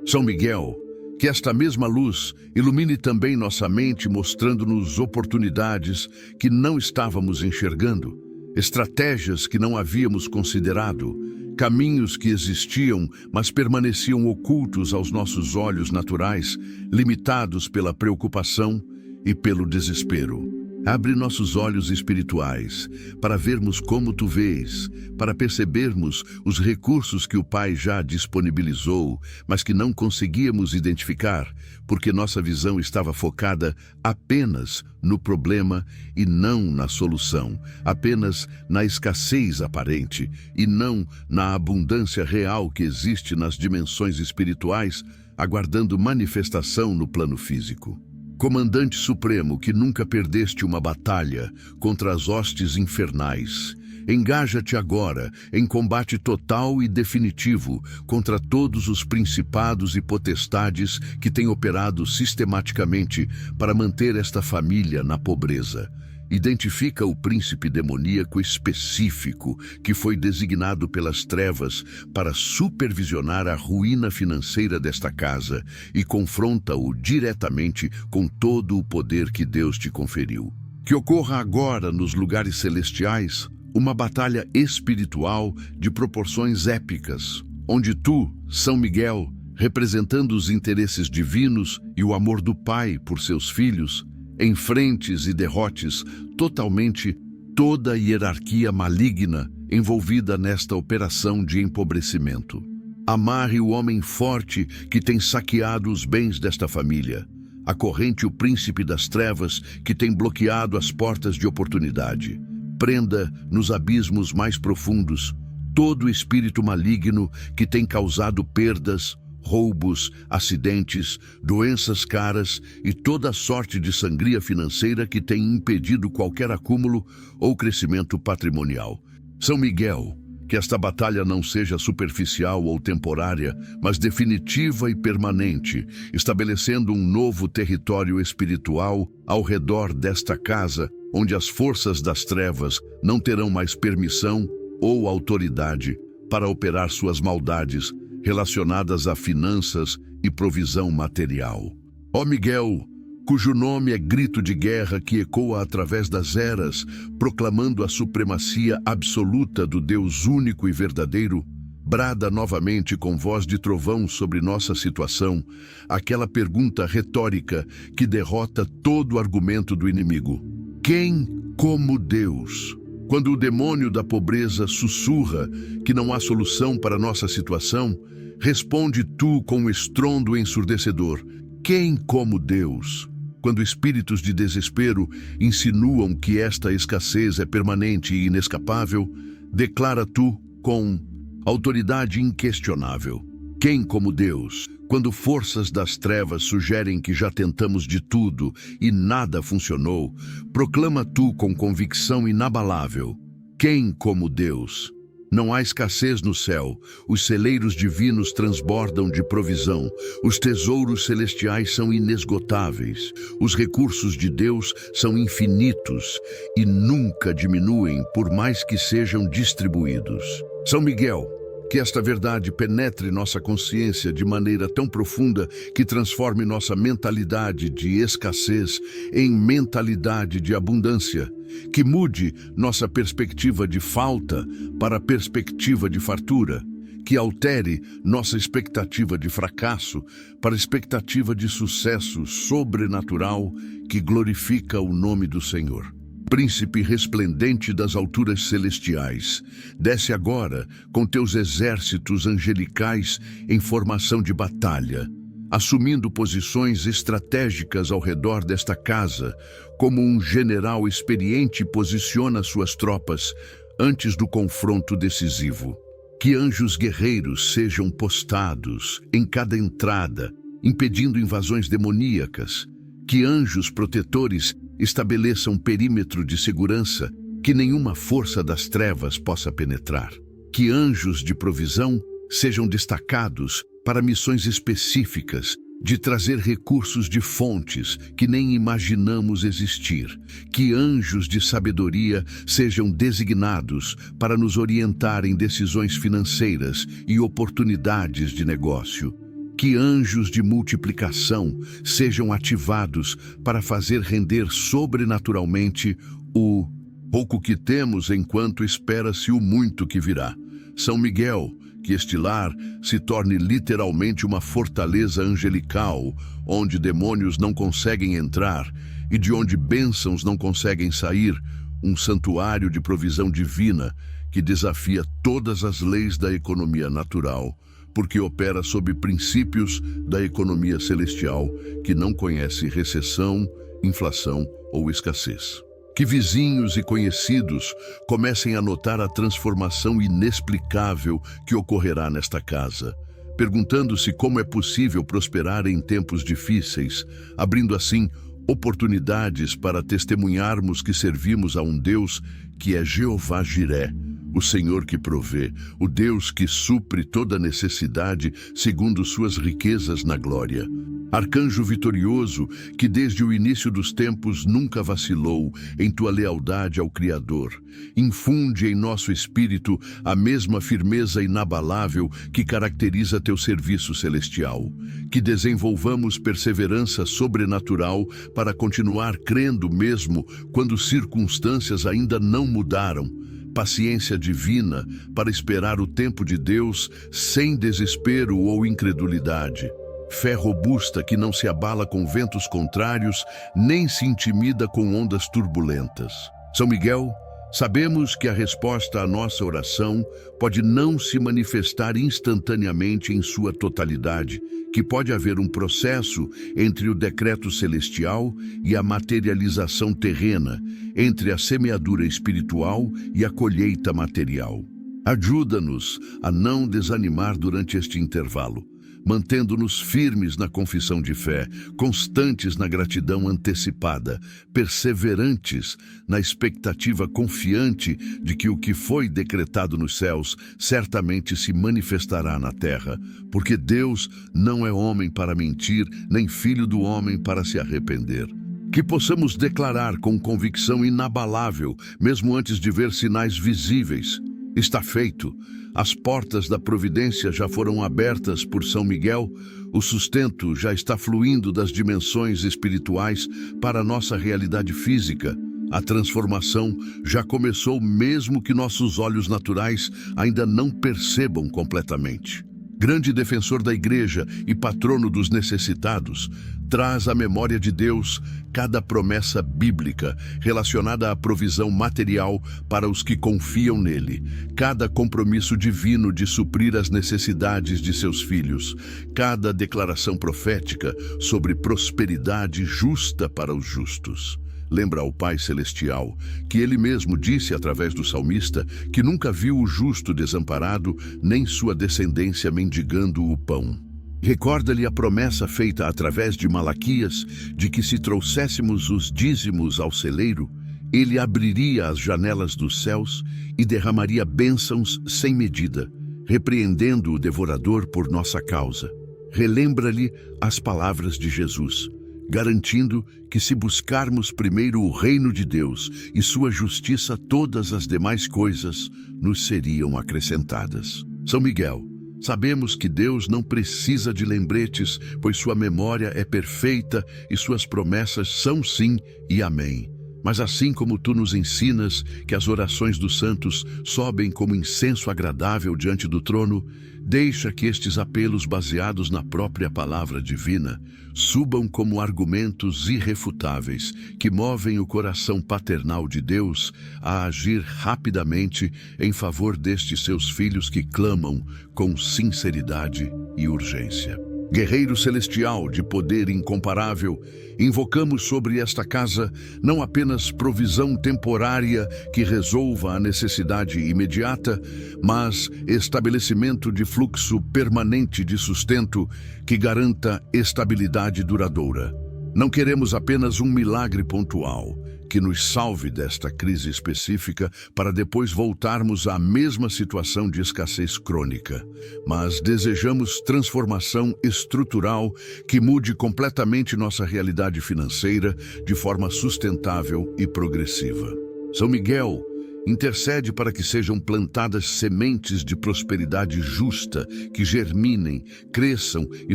São Miguel, que esta mesma luz ilumine também nossa mente, mostrando-nos oportunidades que não estávamos enxergando, estratégias que não havíamos considerado, caminhos que existiam, mas permaneciam ocultos aos nossos olhos naturais, limitados pela preocupação e pelo desespero. Abre nossos olhos espirituais para vermos como tu vês, para percebermos os recursos que o Pai já disponibilizou, mas que não conseguíamos identificar, porque nossa visão estava focada apenas no problema e não na solução, apenas na escassez aparente e não na abundância real que existe nas dimensões espirituais, aguardando manifestação no plano físico. Comandante Supremo, que nunca perdeste uma batalha contra as hostes infernais, engaja-te agora em combate total e definitivo contra todos os principados e potestades que têm operado sistematicamente para manter esta família na pobreza. Identifica o príncipe demoníaco específico que foi designado pelas trevas para supervisionar a ruína financeira desta casa e confronta-o diretamente com todo o poder que Deus te conferiu. Que ocorra agora nos lugares celestiais uma batalha espiritual de proporções épicas, onde tu, São Miguel, representando os interesses divinos e o amor do Pai por seus filhos, enfrentes e derrotes totalmente toda a hierarquia maligna envolvida nesta operação de empobrecimento. Amarre o homem forte que tem saqueado os bens desta família. Acorrente o príncipe das trevas que tem bloqueado as portas de oportunidade. Prenda nos abismos mais profundos todo o espírito maligno que tem causado perdas, roubos, acidentes, doenças caras e toda sorte de sangria financeira que tem impedido qualquer acúmulo ou crescimento patrimonial. São Miguel, que esta batalha não seja superficial ou temporária, mas definitiva e permanente, estabelecendo um novo território espiritual ao redor desta casa, onde as forças das trevas não terão mais permissão ou autoridade para operar suas maldades relacionadas a finanças e provisão material. Ó Miguel, cujo nome é grito de guerra que ecoa através das eras, proclamando a supremacia absoluta do Deus único e verdadeiro, brada novamente com voz de trovão sobre nossa situação, aquela pergunta retórica que derrota todo argumento do inimigo. Quem como Deus? Quando o demônio da pobreza sussurra que não há solução para nossa situação, responde tu com um estrondo ensurdecedor. Quem como Deus? Quando espíritos de desespero insinuam que esta escassez é permanente e inescapável, declara tu com autoridade inquestionável. Quem como Deus? Quando forças das trevas sugerem que já tentamos de tudo e nada funcionou, proclama tu com convicção inabalável. Quem como Deus? Não há escassez no céu, os celeiros divinos transbordam de provisão, os tesouros celestiais são inesgotáveis, os recursos de Deus são infinitos e nunca diminuem por mais que sejam distribuídos. São Miguel, que esta verdade penetre nossa consciência de maneira tão profunda que transforme nossa mentalidade de escassez em mentalidade de abundância, que mude nossa perspectiva de falta para a perspectiva de fartura, que altere nossa expectativa de fracasso para a expectativa de sucesso sobrenatural que glorifica o nome do Senhor. Príncipe resplendente das alturas celestiais, desce agora com teus exércitos angelicais em formação de batalha, assumindo posições estratégicas ao redor desta casa, como um general experiente posiciona suas tropas antes do confronto decisivo. Que anjos guerreiros sejam postados em cada entrada, impedindo invasões demoníacas. Que anjos protetores estabeleçam perímetro de segurança que nenhuma força das trevas possa penetrar. Que anjos de provisão sejam destacados para missões específicas, de trazer recursos de fontes que nem imaginamos existir. Que anjos de sabedoria sejam designados para nos orientar em decisões financeiras e oportunidades de negócio. Que anjos de multiplicação sejam ativados para fazer render sobrenaturalmente o pouco que temos enquanto espera-se o muito que virá. São Miguel, que este lar se torne literalmente uma fortaleza angelical, onde demônios não conseguem entrar e de onde bênçãos não conseguem sair, um santuário de provisão divina que desafia todas as leis da economia natural, porque opera sob princípios da economia celestial, que não conhece recessão, inflação ou escassez. Que vizinhos e conhecidos comecem a notar a transformação inexplicável que ocorrerá nesta casa, perguntando-se como é possível prosperar em tempos difíceis, abrindo assim oportunidades para testemunharmos que servimos a um Deus que é Jeová Jiré, o Senhor que provê, o Deus que supre toda necessidade segundo suas riquezas na glória. Arcanjo vitorioso, que desde o início dos tempos nunca vacilou em tua lealdade ao Criador, infunde em nosso espírito a mesma firmeza inabalável que caracteriza teu serviço celestial. Que desenvolvamos perseverança sobrenatural para continuar crendo mesmo quando circunstâncias ainda não mudaram. Paciência divina para esperar o tempo de Deus sem desespero ou incredulidade. Fé robusta que não se abala com ventos contrários, nem se intimida com ondas turbulentas. São Miguel, sabemos que a resposta à nossa oração pode não se manifestar instantaneamente em sua totalidade, que pode haver um processo entre o decreto celestial e a materialização terrena, entre a semeadura espiritual e a colheita material. Ajuda-nos a não desanimar durante este intervalo, mantendo-nos firmes na confissão de fé, constantes na gratidão antecipada, perseverantes na expectativa confiante de que o que foi decretado nos céus certamente se manifestará na terra, porque Deus não é homem para mentir, nem filho do homem para se arrepender. Que possamos declarar com convicção inabalável, mesmo antes de ver sinais visíveis: está feito. As portas da providência já foram abertas por São Miguel, o sustento já está fluindo das dimensões espirituais para a nossa realidade física. A transformação já começou mesmo que nossos olhos naturais ainda não percebam completamente. Grande defensor da Igreja e patrono dos necessitados, traz à memória de Deus cada promessa bíblica relacionada à provisão material para os que confiam nele, cada compromisso divino de suprir as necessidades de seus filhos, cada declaração profética sobre prosperidade justa para os justos. Lembra ao Pai Celestial que ele mesmo disse através do salmista que nunca viu o justo desamparado, nem sua descendência mendigando o pão. Recorda-lhe a promessa feita através de Malaquias de que se trouxéssemos os dízimos ao celeiro, ele abriria as janelas dos céus e derramaria bênçãos sem medida, repreendendo o devorador por nossa causa. Relembra-lhe as palavras de Jesus, garantindo que se buscarmos primeiro o reino de Deus e sua justiça, todas as demais coisas nos seriam acrescentadas. São Miguel, sabemos que Deus não precisa de lembretes, pois sua memória é perfeita e suas promessas são sim e amém. Mas assim como tu nos ensinas que as orações dos santos sobem como incenso agradável diante do trono, deixa que estes apelos baseados na própria palavra divina subam como argumentos irrefutáveis que movem o coração paternal de Deus a agir rapidamente em favor destes seus filhos que clamam com sinceridade e urgência. Guerreiro celestial de poder incomparável, invocamos sobre esta casa não apenas provisão temporária que resolva a necessidade imediata, mas estabelecimento de fluxo permanente de sustento que garanta estabilidade duradoura. Não queremos apenas um milagre pontual, que nos salve desta crise específica para depois voltarmos à mesma situação de escassez crônica, mas desejamos transformação estrutural que mude completamente nossa realidade financeira de forma sustentável e progressiva. São Miguel intercede para que sejam plantadas sementes de prosperidade justa, que germinem, cresçam e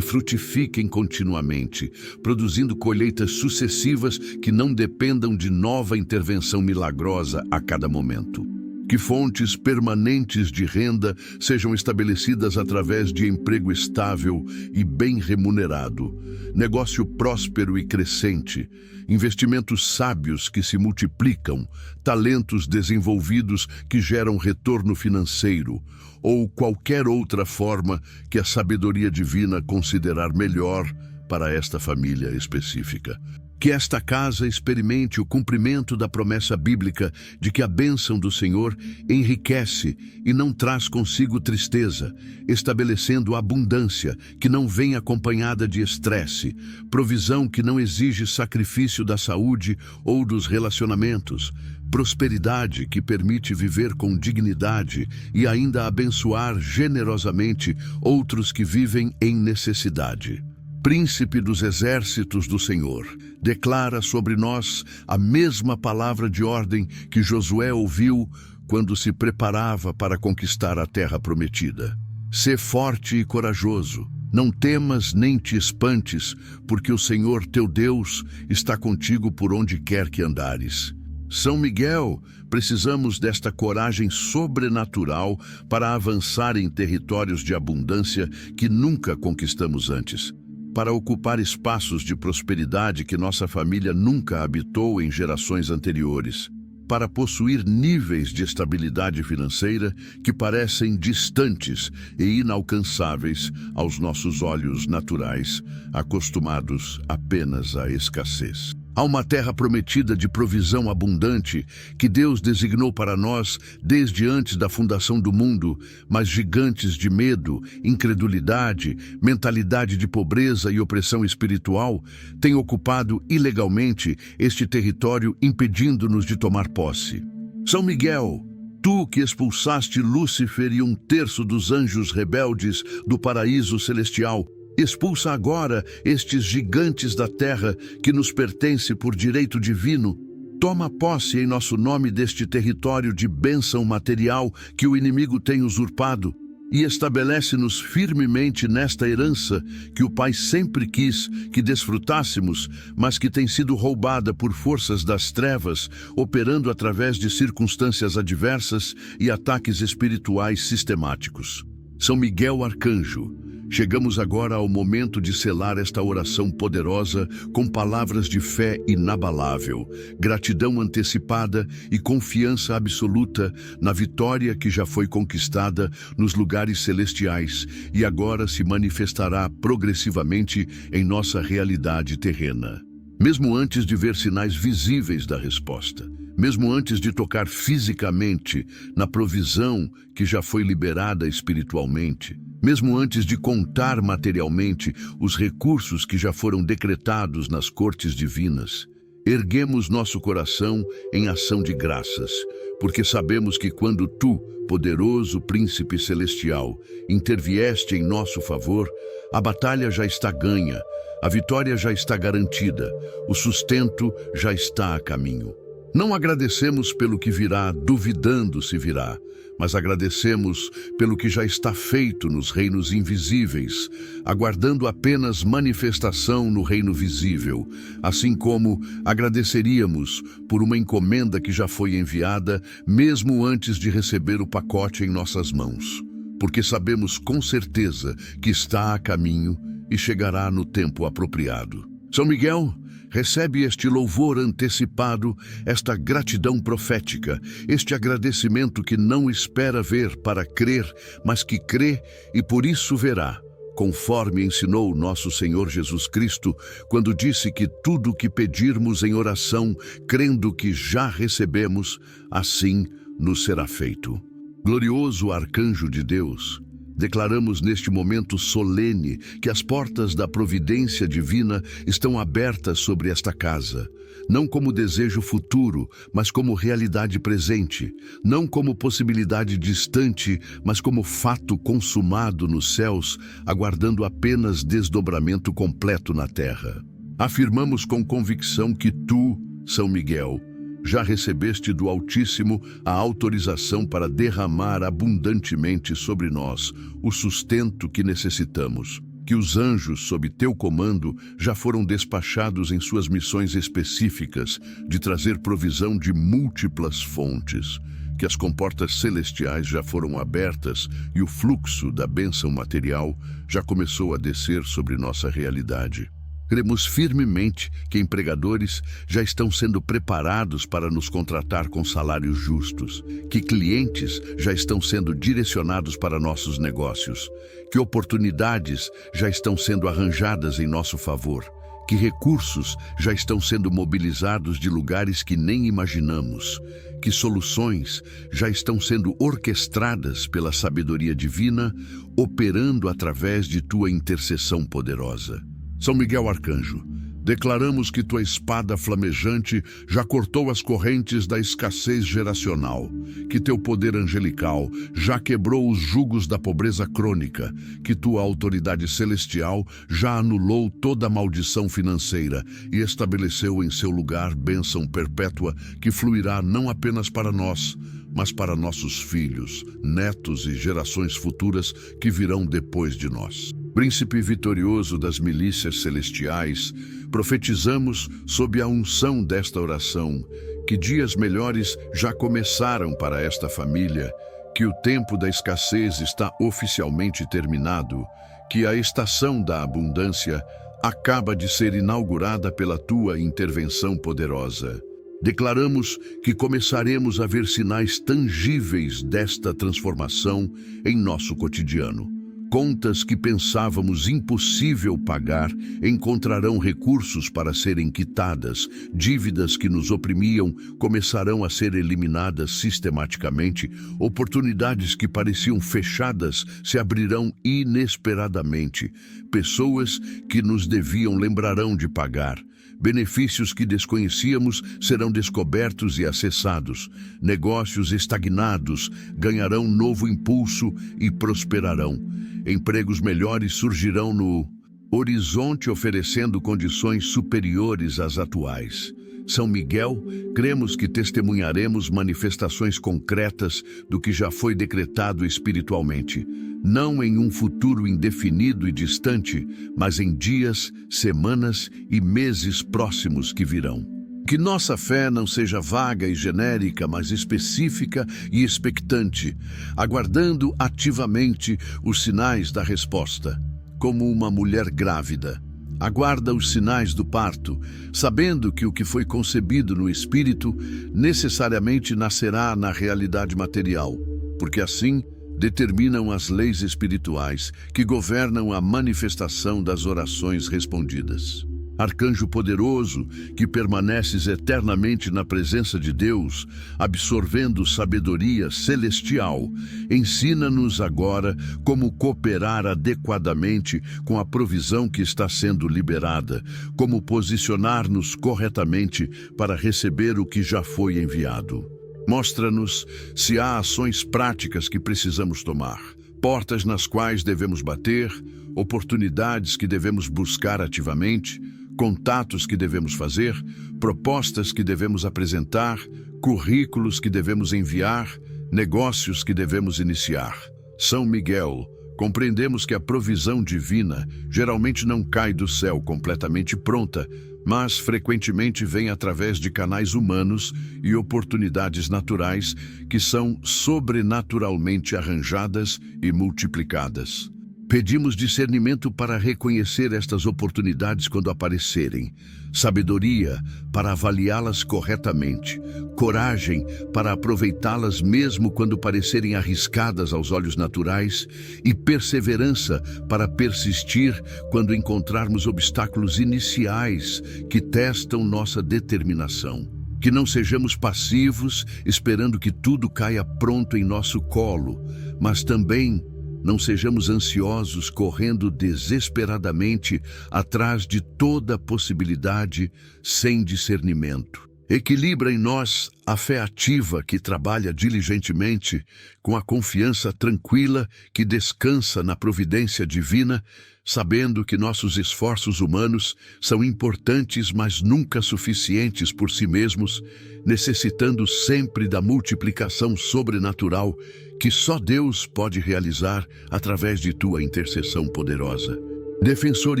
frutifiquem continuamente, produzindo colheitas sucessivas que não dependam de nova intervenção milagrosa a cada momento. Que fontes permanentes de renda sejam estabelecidas através de emprego estável e bem remunerado, negócio próspero e crescente, investimentos sábios que se multiplicam, talentos desenvolvidos que geram retorno financeiro, ou qualquer outra forma que a sabedoria divina considerar melhor para esta família específica. Que esta casa experimente o cumprimento da promessa bíblica de que a bênção do Senhor enriquece e não traz consigo tristeza, estabelecendo abundância que não vem acompanhada de estresse, provisão que não exige sacrifício da saúde ou dos relacionamentos, prosperidade que permite viver com dignidade e ainda abençoar generosamente outros que vivem em necessidade. Príncipe dos exércitos do Senhor, declara sobre nós a mesma palavra de ordem que Josué ouviu quando se preparava para conquistar a terra prometida. Sê forte e corajoso, não temas nem te espantes, porque o Senhor teu Deus está contigo por onde quer que andares. São Miguel, precisamos desta coragem sobrenatural para avançar em territórios de abundância que nunca conquistamos antes, para ocupar espaços de prosperidade que nossa família nunca habitou em gerações anteriores, para possuir níveis de estabilidade financeira que parecem distantes e inalcançáveis aos nossos olhos naturais, acostumados apenas à escassez. Há uma terra prometida de provisão abundante que Deus designou para nós desde antes da fundação do mundo, mas gigantes de medo, incredulidade, mentalidade de pobreza e opressão espiritual têm ocupado ilegalmente este território, impedindo-nos de tomar posse. São Miguel, tu que expulsaste Lúcifer e 1/3 dos anjos rebeldes do paraíso celestial, expulsa agora estes gigantes da terra que nos pertence por direito divino. Toma posse em nosso nome deste território de bênção material que o inimigo tem usurpado e estabelece-nos firmemente nesta herança que o Pai sempre quis que desfrutássemos, mas que tem sido roubada por forças das trevas, operando através de circunstâncias adversas e ataques espirituais sistemáticos. São Miguel Arcanjo, chegamos agora ao momento de selar esta oração poderosa com palavras de fé inabalável, gratidão antecipada e confiança absoluta na vitória que já foi conquistada nos lugares celestiais e agora se manifestará progressivamente em nossa realidade terrena. Mesmo antes de ver sinais visíveis da resposta, mesmo antes de tocar fisicamente na provisão que já foi liberada espiritualmente, mesmo antes de contar materialmente os recursos que já foram decretados nas cortes divinas, erguemos nosso coração em ação de graças, porque sabemos que quando tu, poderoso Príncipe Celestial, intervieste em nosso favor, a batalha já está ganha, a vitória já está garantida, o sustento já está a caminho. Não agradecemos pelo que virá, duvidando se virá, mas agradecemos pelo que já está feito nos reinos invisíveis, aguardando apenas manifestação no reino visível, assim como agradeceríamos por uma encomenda que já foi enviada, mesmo antes de receber o pacote em nossas mãos, porque sabemos com certeza que está a caminho e chegará no tempo apropriado. São Miguel, recebe este louvor antecipado, esta gratidão profética, este agradecimento que não espera ver para crer, mas que crê e por isso verá, conforme ensinou nosso Senhor Jesus Cristo, quando disse que tudo o que pedirmos em oração, crendo que já recebemos, assim nos será feito. Glorioso arcanjo de Deus, Declaramos neste momento solene que as portas da providência divina estão abertas sobre esta casa, não como desejo futuro, mas como realidade presente, não como possibilidade distante, mas como fato consumado nos céus, aguardando apenas desdobramento completo na terra. Afirmamos com convicção que tu, São Miguel, já recebeste do Altíssimo a autorização para derramar abundantemente sobre nós o sustento que necessitamos, que os anjos sob teu comando já foram despachados em suas missões específicas de trazer provisão de múltiplas fontes, que as comportas celestiais já foram abertas e o fluxo da bênção material já começou a descer sobre nossa realidade. Cremos firmemente que empregadores já estão sendo preparados para nos contratar com salários justos, que clientes já estão sendo direcionados para nossos negócios, que oportunidades já estão sendo arranjadas em nosso favor, que recursos já estão sendo mobilizados de lugares que nem imaginamos, que soluções já estão sendo orquestradas pela sabedoria divina, operando através de tua intercessão poderosa. São Miguel Arcanjo, declaramos que tua espada flamejante já cortou as correntes da escassez geracional, que teu poder angelical já quebrou os jugos da pobreza crônica, que tua autoridade celestial já anulou toda a maldição financeira e estabeleceu em seu lugar bênção perpétua que fluirá não apenas para nós, mas para nossos filhos, netos e gerações futuras que virão depois de nós. Príncipe vitorioso das milícias celestiais, profetizamos sob a unção desta oração que dias melhores já começaram para esta família, que o tempo da escassez está oficialmente terminado, que a estação da abundância acaba de ser inaugurada pela tua intervenção poderosa. Declaramos que começaremos a ver sinais tangíveis desta transformação em nosso cotidiano. Contas que pensávamos impossível pagar encontrarão recursos para serem quitadas, dívidas que nos oprimiam começarão a ser eliminadas sistematicamente, oportunidades que pareciam fechadas se abrirão inesperadamente, pessoas que nos deviam lembrarão de pagar. Benefícios que desconhecíamos serão descobertos e acessados. Negócios estagnados ganharão novo impulso e prosperarão. Empregos melhores surgirão no horizonte, oferecendo condições superiores às atuais. São Miguel, cremos que testemunharemos manifestações concretas do que já foi decretado espiritualmente, não em um futuro indefinido e distante, mas em dias, semanas e meses próximos que virão. Que nossa fé não seja vaga e genérica, mas específica e expectante, aguardando ativamente os sinais da resposta, como uma mulher grávida. Aguarda os sinais do parto, sabendo que o que foi concebido no espírito necessariamente nascerá na realidade material, porque assim determinam as leis espirituais que governam a manifestação das orações respondidas. Arcanjo poderoso, que permaneces eternamente na presença de Deus, absorvendo sabedoria celestial, ensina-nos agora como cooperar adequadamente com a provisão que está sendo liberada, como posicionar-nos corretamente para receber o que já foi enviado. Mostra-nos se há ações práticas que precisamos tomar, portas nas quais devemos bater, oportunidades que devemos buscar ativamente, contatos que devemos fazer, propostas que devemos apresentar, currículos que devemos enviar, negócios que devemos iniciar. São Miguel, compreendemos que a provisão divina geralmente não cai do céu completamente pronta, mas frequentemente vem através de canais humanos e oportunidades naturais que são sobrenaturalmente arranjadas e multiplicadas. Pedimos discernimento para reconhecer estas oportunidades quando aparecerem, sabedoria para avaliá-las corretamente, coragem para aproveitá-las mesmo quando parecerem arriscadas aos olhos naturais e perseverança para persistir quando encontrarmos obstáculos iniciais que testam nossa determinação. Que não sejamos passivos esperando que tudo caia pronto em nosso colo, mas também Não sejamos ansiosos correndo desesperadamente atrás de toda possibilidade sem discernimento. Equilibra em nós a fé ativa que trabalha diligentemente com a confiança tranquila que descansa na providência divina, sabendo que nossos esforços humanos são importantes, mas nunca suficientes por si mesmos, necessitando sempre da multiplicação sobrenatural que só Deus pode realizar através de tua intercessão poderosa. Defensor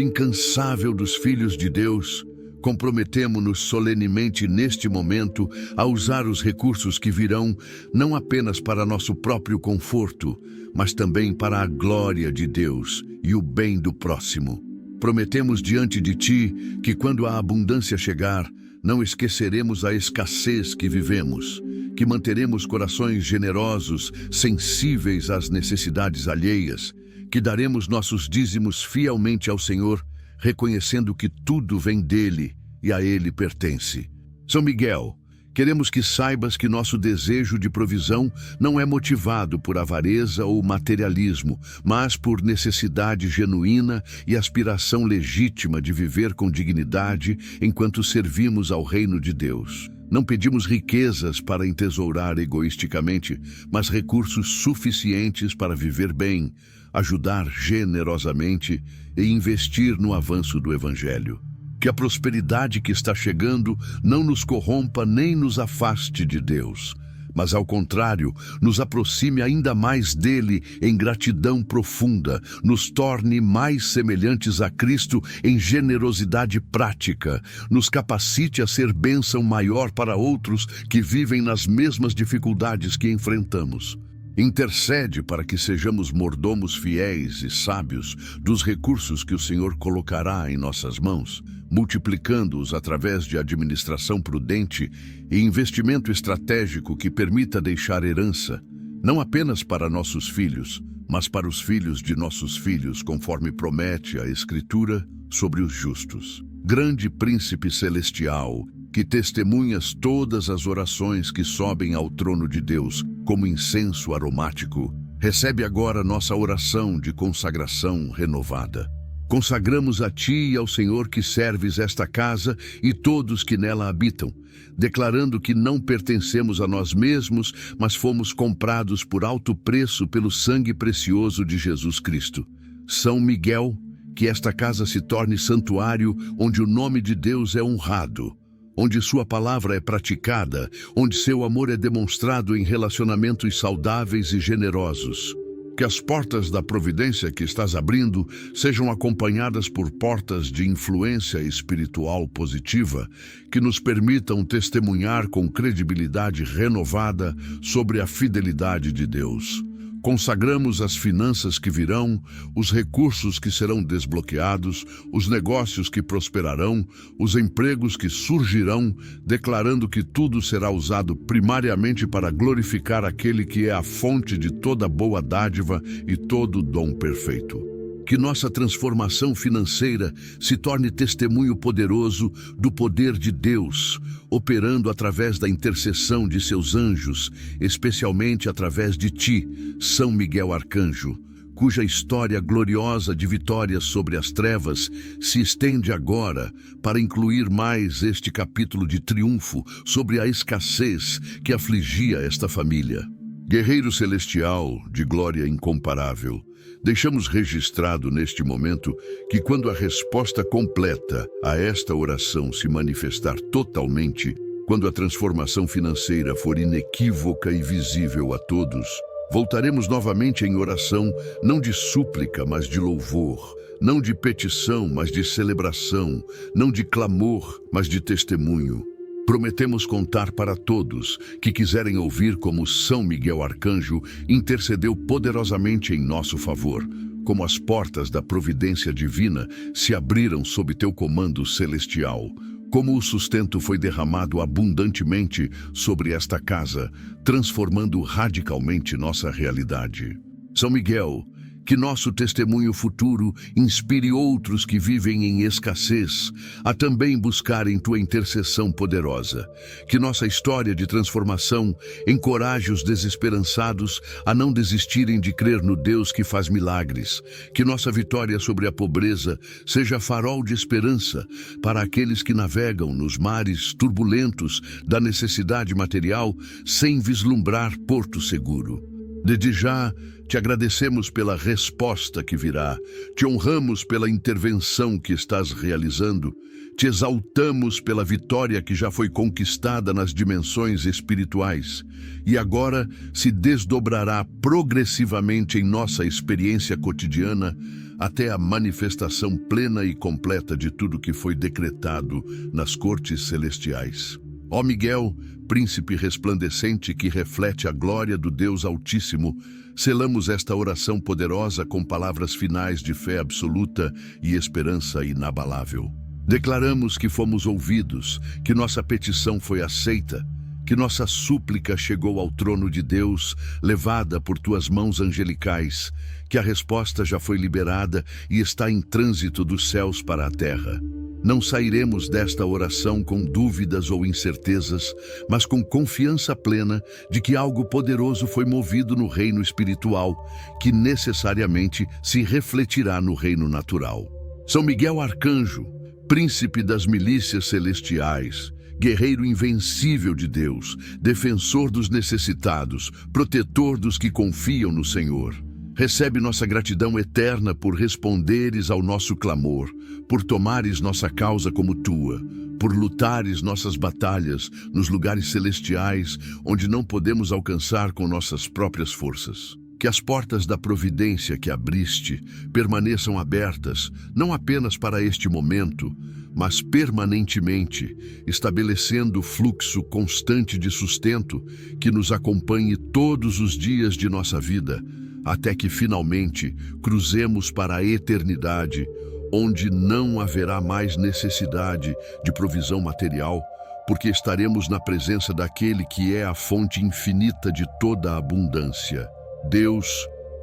incansável dos filhos de Deus, comprometemo-nos solenemente neste momento a usar os recursos que virão não apenas para nosso próprio conforto, mas também para a glória de Deus e o bem do próximo. Prometemos diante de Ti que quando a abundância chegar, não esqueceremos a escassez que vivemos, que manteremos corações generosos, sensíveis às necessidades alheias, que daremos nossos dízimos fielmente ao Senhor, reconhecendo que tudo vem dele e a ele pertence. São Miguel, queremos que saibas que nosso desejo de provisão não é motivado por avareza ou materialismo, mas por necessidade genuína e aspiração legítima de viver com dignidade enquanto servimos ao reino de Deus. Não pedimos riquezas para entesourar egoisticamente, mas recursos suficientes para viver bem, ajudar generosamente e investir no avanço do Evangelho. Que a prosperidade que está chegando não nos corrompa nem nos afaste de Deus, mas ao contrário, nos aproxime ainda mais dele em gratidão profunda, nos torne mais semelhantes a Cristo em generosidade prática, nos capacite a ser bênção maior para outros que vivem nas mesmas dificuldades que enfrentamos. Intercede para que sejamos mordomos fiéis e sábios dos recursos que o Senhor colocará em nossas mãos, multiplicando-os através de administração prudente e investimento estratégico que permita deixar herança, não apenas para nossos filhos, mas para os filhos de nossos filhos, conforme promete a Escritura sobre os justos. Grande Príncipe Celestial, que testemunhas todas as orações que sobem ao trono de Deus como incenso aromático, recebe agora nossa oração de consagração renovada. Consagramos a Ti e ao Senhor que serves esta casa e todos que nela habitam, declarando que não pertencemos a nós mesmos, mas fomos comprados por alto preço pelo sangue precioso de Jesus Cristo. São Miguel, que esta casa se torne santuário onde o nome de Deus é honrado, onde sua palavra é praticada, onde seu amor é demonstrado em relacionamentos saudáveis e generosos. Que as portas da providência que estás abrindo sejam acompanhadas por portas de influência espiritual positiva que nos permitam testemunhar com credibilidade renovada sobre a fidelidade de Deus. Consagramos as finanças que virão, os recursos que serão desbloqueados, os negócios que prosperarão, os empregos que surgirão, declarando que tudo será usado primariamente para glorificar aquele que é a fonte de toda boa dádiva e todo dom perfeito. Que nossa transformação financeira se torne testemunho poderoso do poder de Deus, operando através da intercessão de seus anjos, especialmente através de Ti, São Miguel Arcanjo, cuja história gloriosa de vitórias sobre as trevas se estende agora para incluir mais este capítulo de triunfo sobre a escassez que afligia esta família. Guerreiro celestial, de glória incomparável, deixamos registrado neste momento que quando a resposta completa a esta oração se manifestar totalmente, quando a transformação financeira for inequívoca e visível a todos, voltaremos novamente em oração, não de súplica, mas de louvor, não de petição, mas de celebração, não de clamor, mas de testemunho. Prometemos contar para todos que quiserem ouvir como São Miguel Arcanjo intercedeu poderosamente em nosso favor, como as portas da providência divina se abriram sob teu comando celestial, como o sustento foi derramado abundantemente sobre esta casa, transformando radicalmente nossa realidade. São Miguel, Que nosso testemunho futuro inspire outros que vivem em escassez a também buscarem tua intercessão poderosa. Que nossa história de transformação encoraje os desesperançados a não desistirem de crer no Deus que faz milagres. Que nossa vitória sobre a pobreza seja farol de esperança para aqueles que navegam nos mares turbulentos da necessidade material sem vislumbrar porto seguro. Desde já, te agradecemos pela resposta que virá, te honramos pela intervenção que estás realizando, te exaltamos pela vitória que já foi conquistada nas dimensões espirituais e agora se desdobrará progressivamente em nossa experiência cotidiana até a manifestação plena e completa de tudo que foi decretado nas cortes celestiais. Ó Miguel, príncipe resplandecente que reflete a glória do Deus Altíssimo, selamos esta oração poderosa com palavras finais de fé absoluta e esperança inabalável. Declaramos que fomos ouvidos, que nossa petição foi aceita, que nossa súplica chegou ao trono de Deus, levada por tuas mãos angelicais, que a resposta já foi liberada e está em trânsito dos céus para a terra. Não sairemos desta oração com dúvidas ou incertezas, mas com confiança plena de que algo poderoso foi movido no reino espiritual, que necessariamente se refletirá no reino natural. São Miguel Arcanjo, príncipe das milícias celestiais, guerreiro invencível de Deus, defensor dos necessitados, protetor dos que confiam no Senhor. Recebe nossa gratidão eterna por responderes ao nosso clamor, por tomares nossa causa como tua, por lutares nossas batalhas nos lugares celestiais onde não podemos alcançar com nossas próprias forças. Que as portas da providência que abriste permaneçam abertas, não apenas para este momento, mas permanentemente, estabelecendo fluxo constante de sustento que nos acompanhe todos os dias de nossa vida, até que finalmente cruzemos para a eternidade, onde não haverá mais necessidade de provisão material, porque estaremos na presença daquele que é a fonte infinita de toda a abundância. Deus,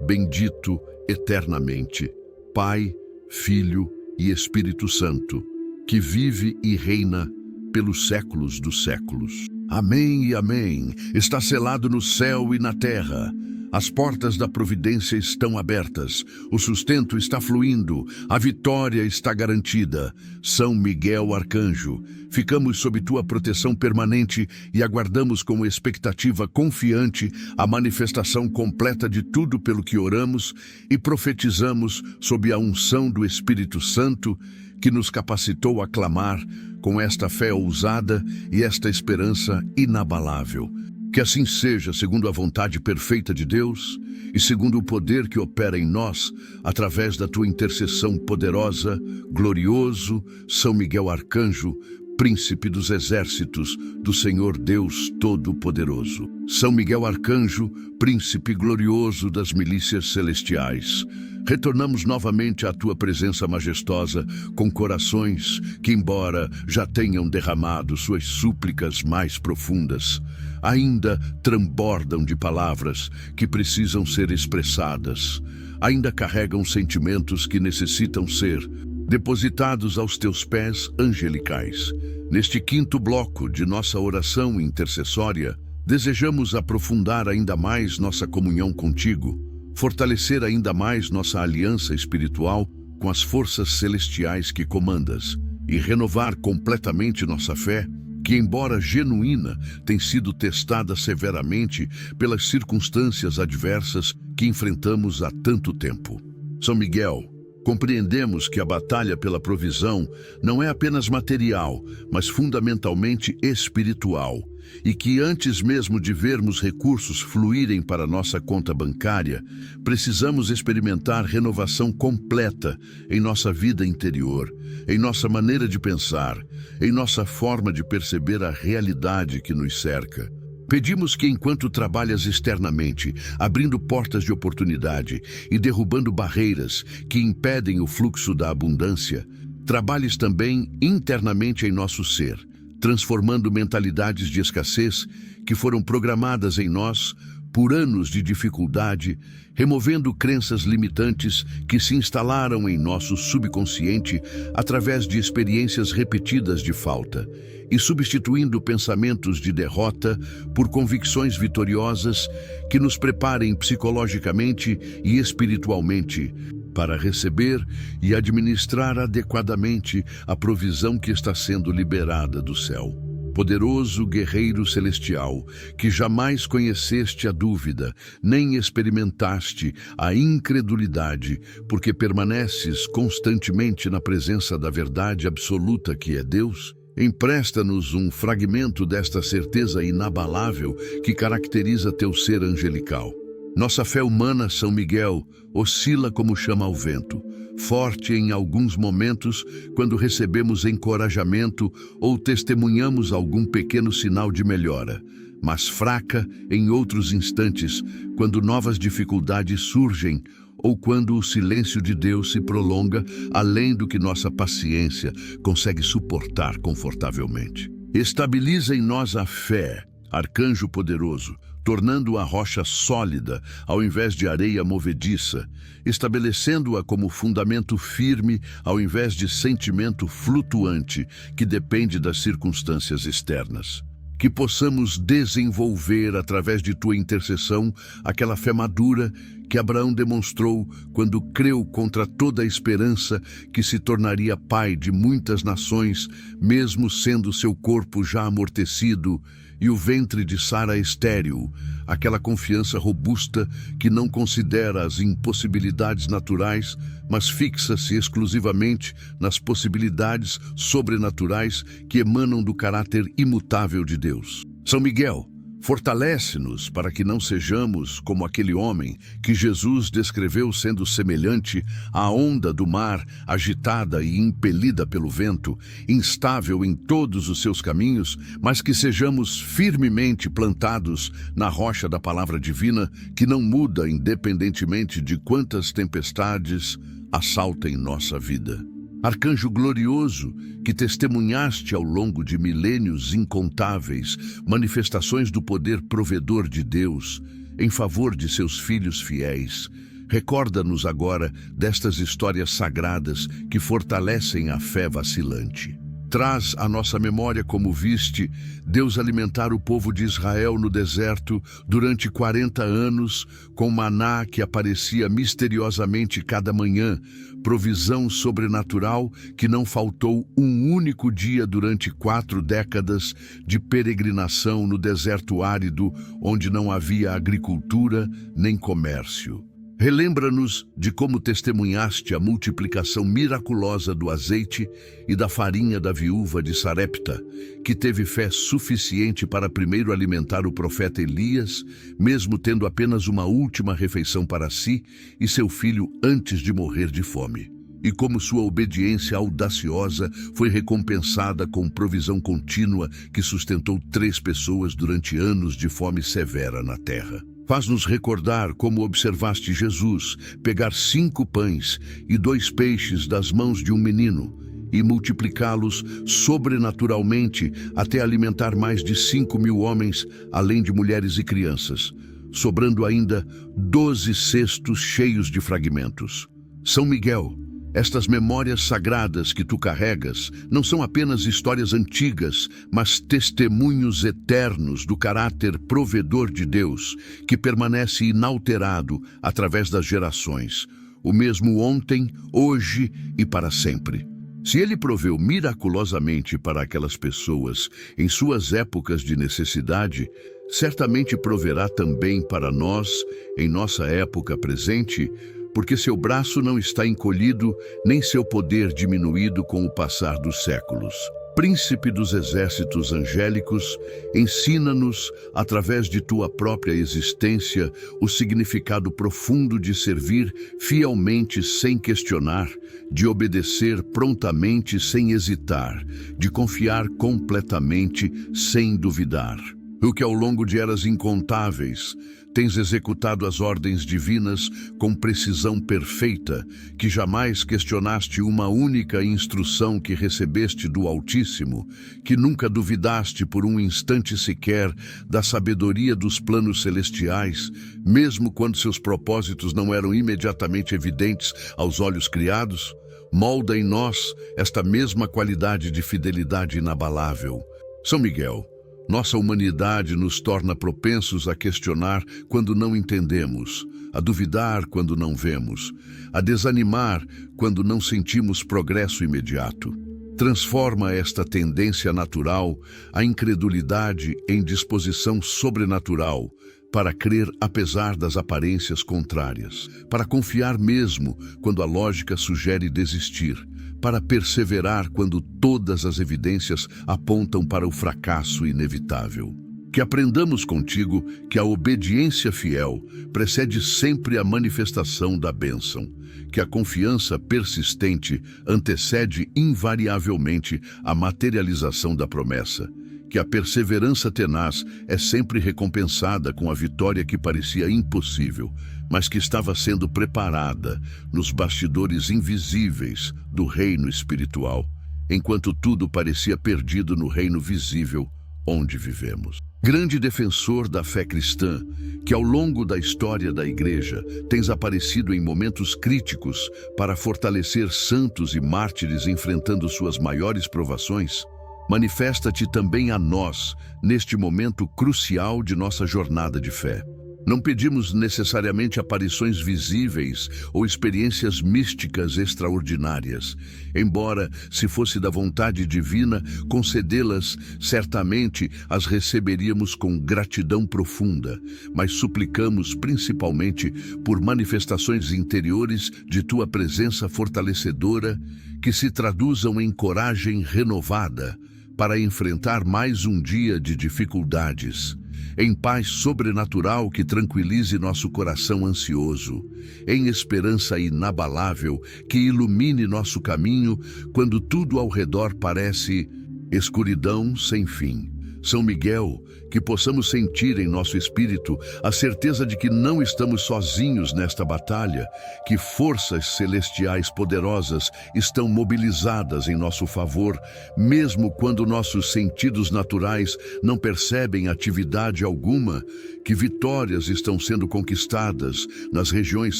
bendito eternamente, Pai, Filho e Espírito Santo, que vive e reina pelos séculos dos séculos. Amém e amém. Está selado no céu e na terra. As portas da providência estão abertas, o sustento está fluindo, a vitória está garantida. São Miguel Arcanjo, ficamos sob tua proteção permanente e aguardamos com expectativa confiante a manifestação completa de tudo pelo que oramos e profetizamos sob a unção do Espírito Santo, que nos capacitou a clamar com esta fé ousada e esta esperança inabalável. Que assim seja, segundo a vontade perfeita de Deus e segundo o poder que opera em nós, através da tua intercessão poderosa, glorioso, São Miguel Arcanjo, príncipe dos exércitos do Senhor Deus Todo-Poderoso. São Miguel Arcanjo, príncipe glorioso das milícias celestiais, retornamos novamente à tua presença majestosa com corações que, embora já tenham derramado suas súplicas mais profundas, ainda transbordam de palavras que precisam ser expressadas, ainda carregam sentimentos que necessitam ser depositados aos teus pés angelicais. Neste quinto bloco de nossa oração intercessória, desejamos aprofundar ainda mais nossa comunhão contigo, fortalecer ainda mais nossa aliança espiritual com as forças celestiais que comandas e renovar completamente nossa fé, que, embora genuína, tem sido testada severamente pelas circunstâncias adversas que enfrentamos há tanto tempo. São Miguel, compreendemos que a batalha pela provisão não é apenas material, mas fundamentalmente espiritual, e que antes mesmo de vermos recursos fluírem para nossa conta bancária, precisamos experimentar renovação completa em nossa vida interior, em nossa maneira de pensar, em nossa forma de perceber a realidade que nos cerca. Pedimos que, enquanto trabalhas externamente, abrindo portas de oportunidade e derrubando barreiras que impedem o fluxo da abundância, trabalhes também internamente em nosso ser, transformando mentalidades de escassez que foram programadas em nós por anos de dificuldade, removendo crenças limitantes que se instalaram em nosso subconsciente através de experiências repetidas de falta, e substituindo pensamentos de derrota por convicções vitoriosas que nos preparem psicologicamente e espiritualmente para receber e administrar adequadamente a provisão que está sendo liberada do céu. Poderoso guerreiro celestial, que jamais conheceste a dúvida, nem experimentaste a incredulidade, porque permaneces constantemente na presença da verdade absoluta que é Deus, empresta-nos um fragmento desta certeza inabalável que caracteriza teu ser angelical. Nossa fé humana, São Miguel, oscila como chama ao vento, forte em alguns momentos quando recebemos encorajamento ou testemunhamos algum pequeno sinal de melhora, mas fraca em outros instantes quando novas dificuldades surgem ou quando o silêncio de Deus se prolonga além do que nossa paciência consegue suportar confortavelmente. Estabiliza em nós a fé, arcanjo poderoso, tornando-a rocha sólida ao invés de areia movediça, estabelecendo-a como fundamento firme ao invés de sentimento flutuante que depende das circunstâncias externas. Que possamos desenvolver, através de tua intercessão, aquela fé madura que Abraão demonstrou quando creu contra toda a esperança que se tornaria pai de muitas nações, mesmo sendo seu corpo já amortecido e o ventre de Sara estéril, aquela confiança robusta que não considera as impossibilidades naturais, mas fixa-se exclusivamente nas possibilidades sobrenaturais que emanam do caráter imutável de Deus. São Miguel, fortalece-nos para que não sejamos como aquele homem que Jesus descreveu sendo semelhante à onda do mar, agitada e impelida pelo vento, instável em todos os seus caminhos, mas que sejamos firmemente plantados na rocha da palavra divina, que não muda independentemente de quantas tempestades assaltem nossa vida. Arcanjo glorioso, que testemunhaste ao longo de milênios incontáveis manifestações do poder provedor de Deus em favor de seus filhos fiéis, recorda-nos agora destas histórias sagradas que fortalecem a fé vacilante. Traz à nossa memória como viste Deus alimentar o povo de Israel no deserto durante 40 anos com maná que aparecia misteriosamente cada manhã, provisão sobrenatural que não faltou um único dia durante 4 décadas de peregrinação no deserto árido, onde não havia agricultura nem comércio. Relembra-nos de como testemunhaste a multiplicação miraculosa do azeite e da farinha da viúva de Sarepta, que teve fé suficiente para primeiro alimentar o profeta Elias, mesmo tendo apenas uma última refeição para si e seu filho antes de morrer de fome. E como sua obediência audaciosa foi recompensada com provisão contínua que sustentou 3 pessoas durante anos de fome severa na terra. Faz-nos recordar como observaste Jesus pegar 5 pães e 2 peixes das mãos de um menino e multiplicá-los sobrenaturalmente até alimentar mais de 5.000 homens, além de mulheres e crianças, sobrando ainda 12 cestos cheios de fragmentos. São Miguel, estas memórias sagradas que tu carregas não são apenas histórias antigas, mas testemunhos eternos do caráter provedor de Deus, que permanece inalterado através das gerações, o mesmo ontem, hoje e para sempre. Se ele proveu miraculosamente para aquelas pessoas em suas épocas de necessidade, certamente proverá também para nós, em nossa época presente, porque seu braço não está encolhido, nem seu poder diminuído com o passar dos séculos. Príncipe dos exércitos angélicos, ensina-nos, através de tua própria existência, o significado profundo de servir fielmente sem questionar, de obedecer prontamente sem hesitar, de confiar completamente sem duvidar. O que ao longo de eras incontáveis tens executado as ordens divinas com precisão perfeita, que jamais questionaste uma única instrução que recebeste do Altíssimo, que nunca duvidaste por um instante sequer da sabedoria dos planos celestiais, mesmo quando seus propósitos não eram imediatamente evidentes aos olhos criados? Molda em nós esta mesma qualidade de fidelidade inabalável. São Miguel, nossa humanidade nos torna propensos a questionar quando não entendemos, a duvidar quando não vemos, a desanimar quando não sentimos progresso imediato. Transforma esta tendência natural, a incredulidade, em disposição sobrenatural, para crer apesar das aparências contrárias, para confiar mesmo quando a lógica sugere desistir, para perseverar quando todas as evidências apontam para o fracasso inevitável. Que aprendamos contigo que a obediência fiel precede sempre a manifestação da bênção, que a confiança persistente antecede invariavelmente a materialização da promessa, que a perseverança tenaz é sempre recompensada com a vitória que parecia impossível, mas que estava sendo preparada nos bastidores invisíveis do reino espiritual, enquanto tudo parecia perdido no reino visível onde vivemos. Grande defensor da fé cristã, que ao longo da história da Igreja tens aparecido em momentos críticos para fortalecer santos e mártires enfrentando suas maiores provações, manifesta-te também a nós neste momento crucial de nossa jornada de fé. Não pedimos necessariamente aparições visíveis ou experiências místicas extraordinárias. Embora, se fosse da vontade divina, concedê-las, certamente as receberíamos com gratidão profunda, mas suplicamos principalmente por manifestações interiores de tua presença fortalecedora que se traduzam em coragem renovada para enfrentar mais um dia de dificuldades, em paz sobrenatural que tranquilize nosso coração ansioso, em esperança inabalável que ilumine nosso caminho quando tudo ao redor parece escuridão sem fim. São Miguel, que possamos sentir em nosso espírito a certeza de que não estamos sozinhos nesta batalha, que forças celestiais poderosas estão mobilizadas em nosso favor, mesmo quando nossos sentidos naturais não percebem atividade alguma, que vitórias estão sendo conquistadas nas regiões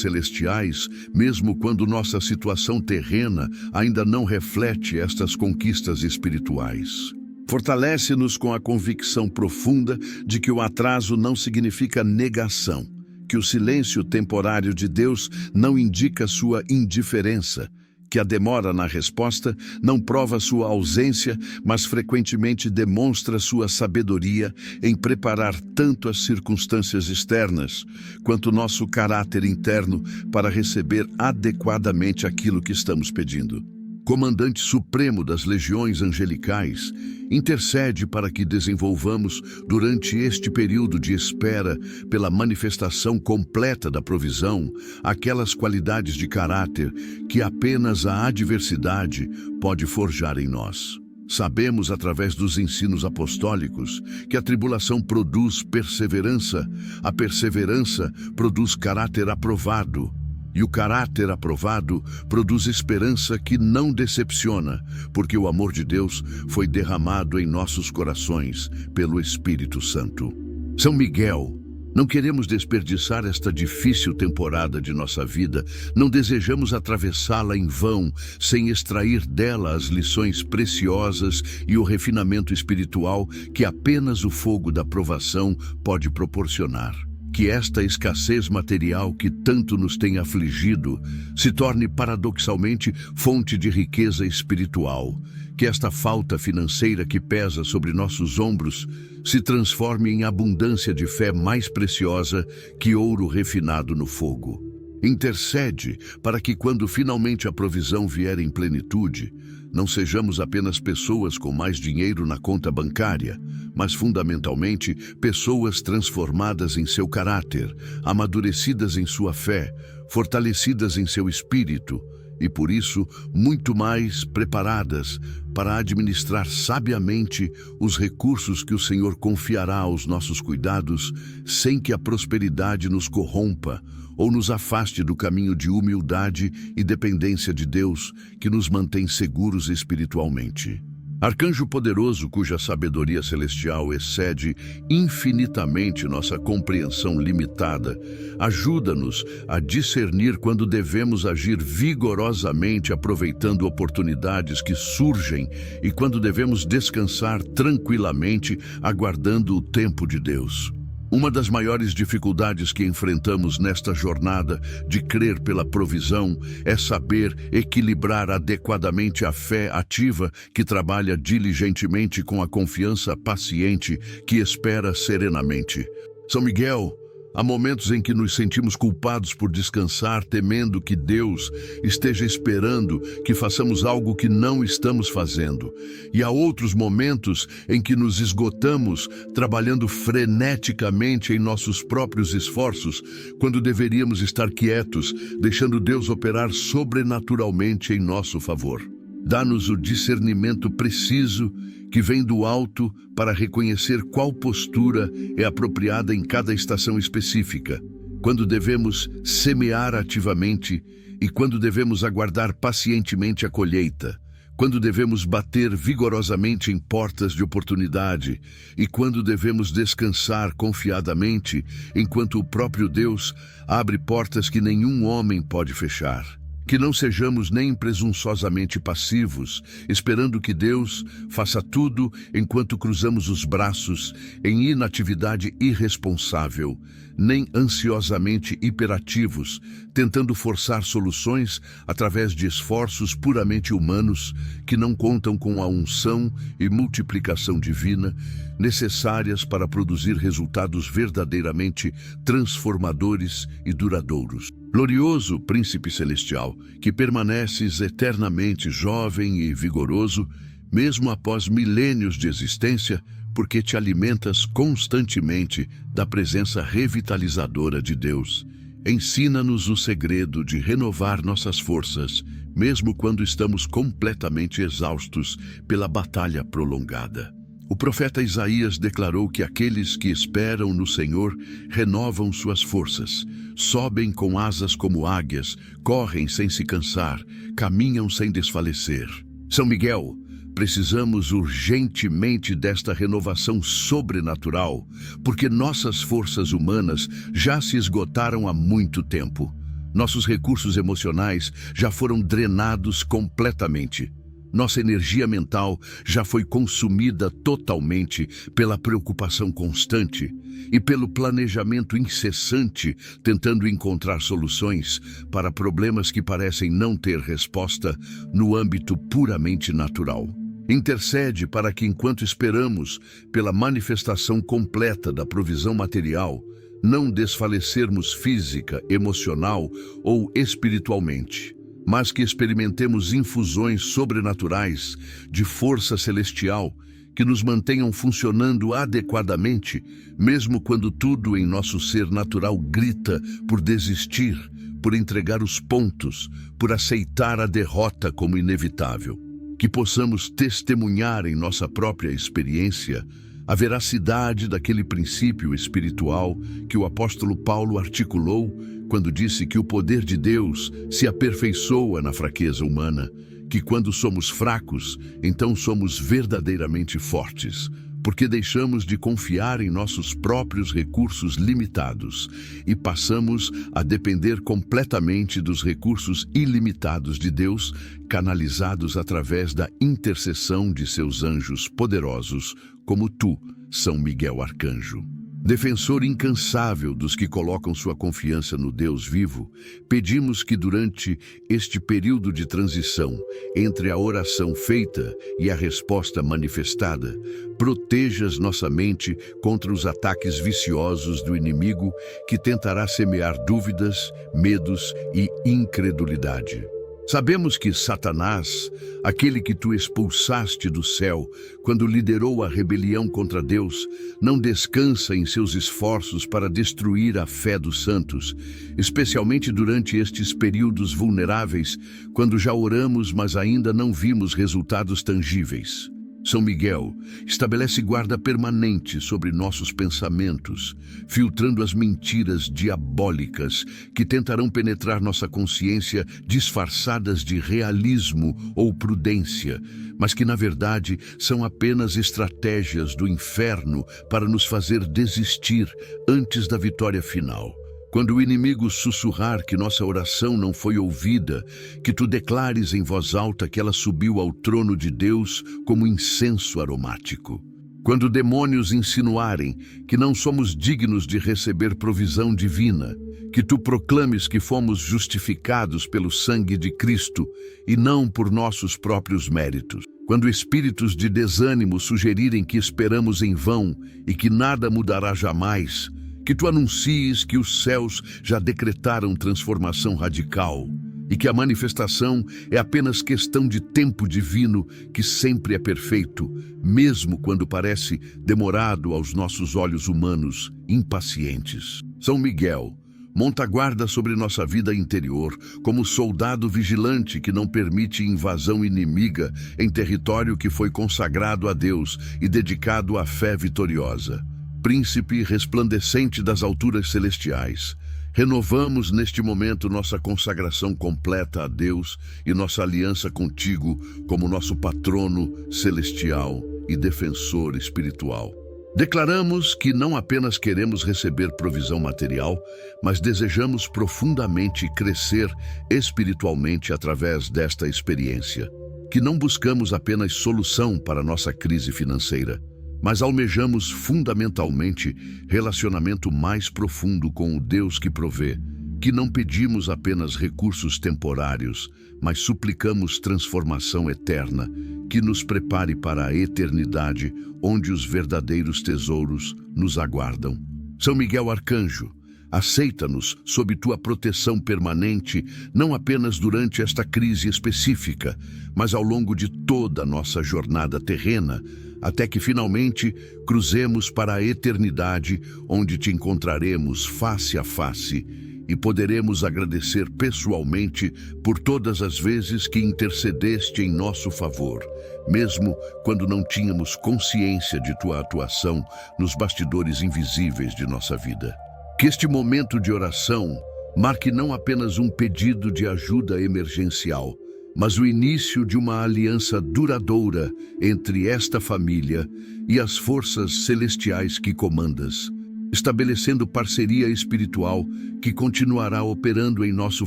celestiais, mesmo quando nossa situação terrena ainda não reflete estas conquistas espirituais. Fortalece-nos com a convicção profunda de que o atraso não significa negação, que o silêncio temporário de Deus não indica sua indiferença, que a demora na resposta não prova sua ausência, mas frequentemente demonstra sua sabedoria em preparar tanto as circunstâncias externas quanto nosso caráter interno para receber adequadamente aquilo que estamos pedindo. Comandante Supremo das Legiões Angelicais, intercede para que desenvolvamos, durante este período de espera pela manifestação completa da provisão, aquelas qualidades de caráter que apenas a adversidade pode forjar em nós. Sabemos, através dos ensinos apostólicos, que a tribulação produz perseverança, a perseverança produz caráter aprovado, e o caráter aprovado produz esperança que não decepciona, porque o amor de Deus foi derramado em nossos corações pelo Espírito Santo. São Miguel, não queremos desperdiçar esta difícil temporada de nossa vida, não desejamos atravessá-la em vão, sem extrair dela as lições preciosas e o refinamento espiritual que apenas o fogo da provação pode proporcionar. Que esta escassez material que tanto nos tem afligido se torne paradoxalmente fonte de riqueza espiritual. Que esta falta financeira que pesa sobre nossos ombros se transforme em abundância de fé mais preciosa que ouro refinado no fogo. Intercede para que, quando finalmente a provisão vier em plenitude, não sejamos apenas pessoas com mais dinheiro na conta bancária, mas fundamentalmente pessoas transformadas em seu caráter, amadurecidas em sua fé, fortalecidas em seu espírito e, por isso, muito mais preparadas para administrar sabiamente os recursos que o Senhor confiará aos nossos cuidados, sem que a prosperidade nos corrompa ou nos afaste do caminho de humildade e dependência de Deus, que nos mantém seguros espiritualmente. Arcanjo poderoso, cuja sabedoria celestial excede infinitamente nossa compreensão limitada, ajuda-nos a discernir quando devemos agir vigorosamente aproveitando oportunidades que surgem e quando devemos descansar tranquilamente aguardando o tempo de Deus. Uma das maiores dificuldades que enfrentamos nesta jornada de crer pela provisão é saber equilibrar adequadamente a fé ativa que trabalha diligentemente com a confiança paciente que espera serenamente. São Miguel, há momentos em que nos sentimos culpados por descansar, temendo que Deus esteja esperando que façamos algo que não estamos fazendo. E há outros momentos em que nos esgotamos, trabalhando freneticamente em nossos próprios esforços, quando deveríamos estar quietos, deixando Deus operar sobrenaturalmente em nosso favor. Dá-nos o discernimento preciso que vem do alto para reconhecer qual postura é apropriada em cada estação específica, quando devemos semear ativamente e quando devemos aguardar pacientemente a colheita, quando devemos bater vigorosamente em portas de oportunidade e quando devemos descansar confiadamente enquanto o próprio Deus abre portas que nenhum homem pode fechar. Que não sejamos nem presunçosamente passivos, esperando que Deus faça tudo enquanto cruzamos os braços em inatividade irresponsável, nem ansiosamente hiperativos, tentando forçar soluções através de esforços puramente humanos que não contam com a unção e multiplicação divina necessárias para produzir resultados verdadeiramente transformadores e duradouros. Glorioso Príncipe Celestial, que permaneces eternamente jovem e vigoroso, mesmo após milênios de existência, porque te alimentas constantemente da presença revitalizadora de Deus. Ensina-nos o segredo de renovar nossas forças, mesmo quando estamos completamente exaustos pela batalha prolongada. O profeta Isaías declarou que aqueles que esperam no Senhor renovam suas forças, sobem com asas como águias, correm sem se cansar, caminham sem desfalecer. São Miguel, precisamos urgentemente desta renovação sobrenatural, porque nossas forças humanas já se esgotaram há muito tempo. Nossos recursos emocionais já foram drenados completamente. Nossa energia mental já foi consumida totalmente pela preocupação constante e pelo planejamento incessante, tentando encontrar soluções para problemas que parecem não ter resposta no âmbito puramente natural. Intercede para que, enquanto esperamos pela manifestação completa da provisão material, não desfalecermos física, emocional ou espiritualmente, mas que experimentemos infusões sobrenaturais de força celestial que nos mantenham funcionando adequadamente, mesmo quando tudo em nosso ser natural grita por desistir, por entregar os pontos, por aceitar a derrota como inevitável. Que possamos testemunhar em nossa própria experiência a veracidade daquele princípio espiritual que o apóstolo Paulo articulou quando disse que o poder de Deus se aperfeiçoa na fraqueza humana, que quando somos fracos, então somos verdadeiramente fortes, porque deixamos de confiar em nossos próprios recursos limitados e passamos a depender completamente dos recursos ilimitados de Deus, canalizados através da intercessão de seus anjos poderosos, como tu, São Miguel Arcanjo. Defensor incansável dos que colocam sua confiança no Deus vivo, pedimos que durante este período de transição entre a oração feita e a resposta manifestada, protejas nossa mente contra os ataques viciosos do inimigo que tentará semear dúvidas, medos e incredulidade. Sabemos que Satanás, aquele que tu expulsaste do céu, quando liderou a rebelião contra Deus, não descansa em seus esforços para destruir a fé dos santos, especialmente durante estes períodos vulneráveis, quando já oramos, mas ainda não vimos resultados tangíveis. São Miguel estabelece guarda permanente sobre nossos pensamentos, filtrando as mentiras diabólicas que tentarão penetrar nossa consciência disfarçadas de realismo ou prudência, mas que na verdade são apenas estratégias do inferno para nos fazer desistir antes da vitória final. Quando o inimigo sussurrar que nossa oração não foi ouvida, que tu declares em voz alta que ela subiu ao trono de Deus como incenso aromático. Quando demônios insinuarem que não somos dignos de receber provisão divina, que tu proclames que fomos justificados pelo sangue de Cristo e não por nossos próprios méritos. Quando espíritos de desânimo sugerirem que esperamos em vão e que nada mudará jamais, que tu anuncies que os céus já decretaram transformação radical e que a manifestação é apenas questão de tempo divino que sempre é perfeito, mesmo quando parece demorado aos nossos olhos humanos impacientes. São Miguel monta guarda sobre nossa vida interior como soldado vigilante que não permite invasão inimiga em território que foi consagrado a Deus e dedicado à fé vitoriosa. Príncipe resplandecente das alturas celestiais, renovamos neste momento nossa consagração completa a Deus e nossa aliança contigo como nosso patrono celestial e defensor espiritual. Declaramos que não apenas queremos receber provisão material, mas desejamos profundamente crescer espiritualmente através desta experiência. Que não buscamos apenas solução para nossa crise financeira, mas almejamos fundamentalmente relacionamento mais profundo com o Deus que provê, que não pedimos apenas recursos temporários, mas suplicamos transformação eterna, que nos prepare para a eternidade, onde os verdadeiros tesouros nos aguardam. São Miguel Arcanjo, aceita-nos sob tua proteção permanente, não apenas durante esta crise específica, mas ao longo de toda a nossa jornada terrena, até que finalmente cruzemos para a eternidade, onde te encontraremos face a face e poderemos agradecer pessoalmente por todas as vezes que intercedeste em nosso favor, mesmo quando não tínhamos consciência de tua atuação nos bastidores invisíveis de nossa vida. Que este momento de oração marque não apenas um pedido de ajuda emergencial, mas o início de uma aliança duradoura entre esta família e as forças celestiais que comandas, estabelecendo parceria espiritual que continuará operando em nosso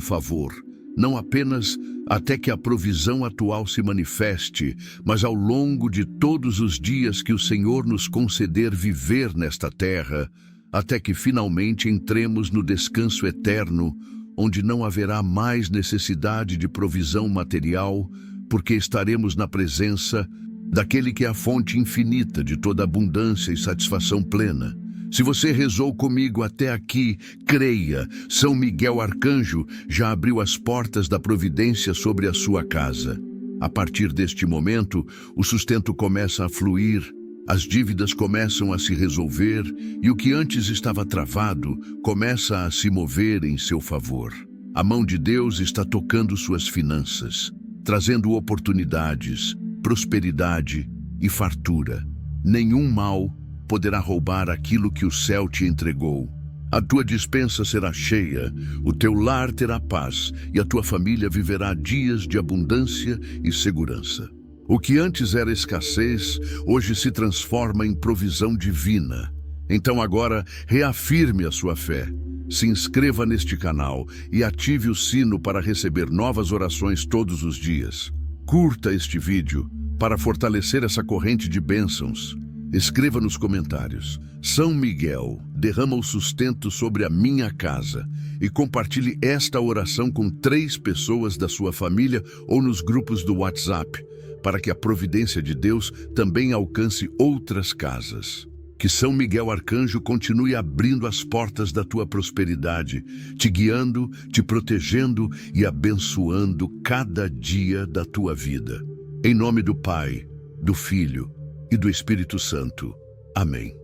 favor, não apenas até que a provisão atual se manifeste, mas ao longo de todos os dias que o Senhor nos conceder viver nesta terra, até que finalmente entremos no descanso eterno, onde não haverá mais necessidade de provisão material, porque estaremos na presença daquele que é a fonte infinita de toda abundância e satisfação plena. Se você rezou comigo até aqui, creia, São Miguel Arcanjo já abriu as portas da providência sobre a sua casa. A partir deste momento, o sustento começa a fluir, as dívidas começam a se resolver e o que antes estava travado começa a se mover em seu favor. A mão de Deus está tocando suas finanças, trazendo oportunidades, prosperidade e fartura. Nenhum mal poderá roubar aquilo que o céu te entregou. A tua despensa será cheia, o teu lar terá paz e a tua família viverá dias de abundância e segurança. O que antes era escassez, hoje se transforma em provisão divina. Então agora, reafirme a sua fé. Se inscreva neste canal e ative o sino para receber novas orações todos os dias. Curta este vídeo para fortalecer essa corrente de bênçãos. Escreva nos comentários: São Miguel derrama o sustento sobre a minha casa, e compartilhe esta oração com 3 pessoas da sua família ou nos grupos do WhatsApp, para que a providência de Deus também alcance outras casas. Que São Miguel Arcanjo continue abrindo as portas da tua prosperidade, te guiando, te protegendo e abençoando cada dia da tua vida. Em nome do Pai, do Filho e do Espírito Santo. Amém.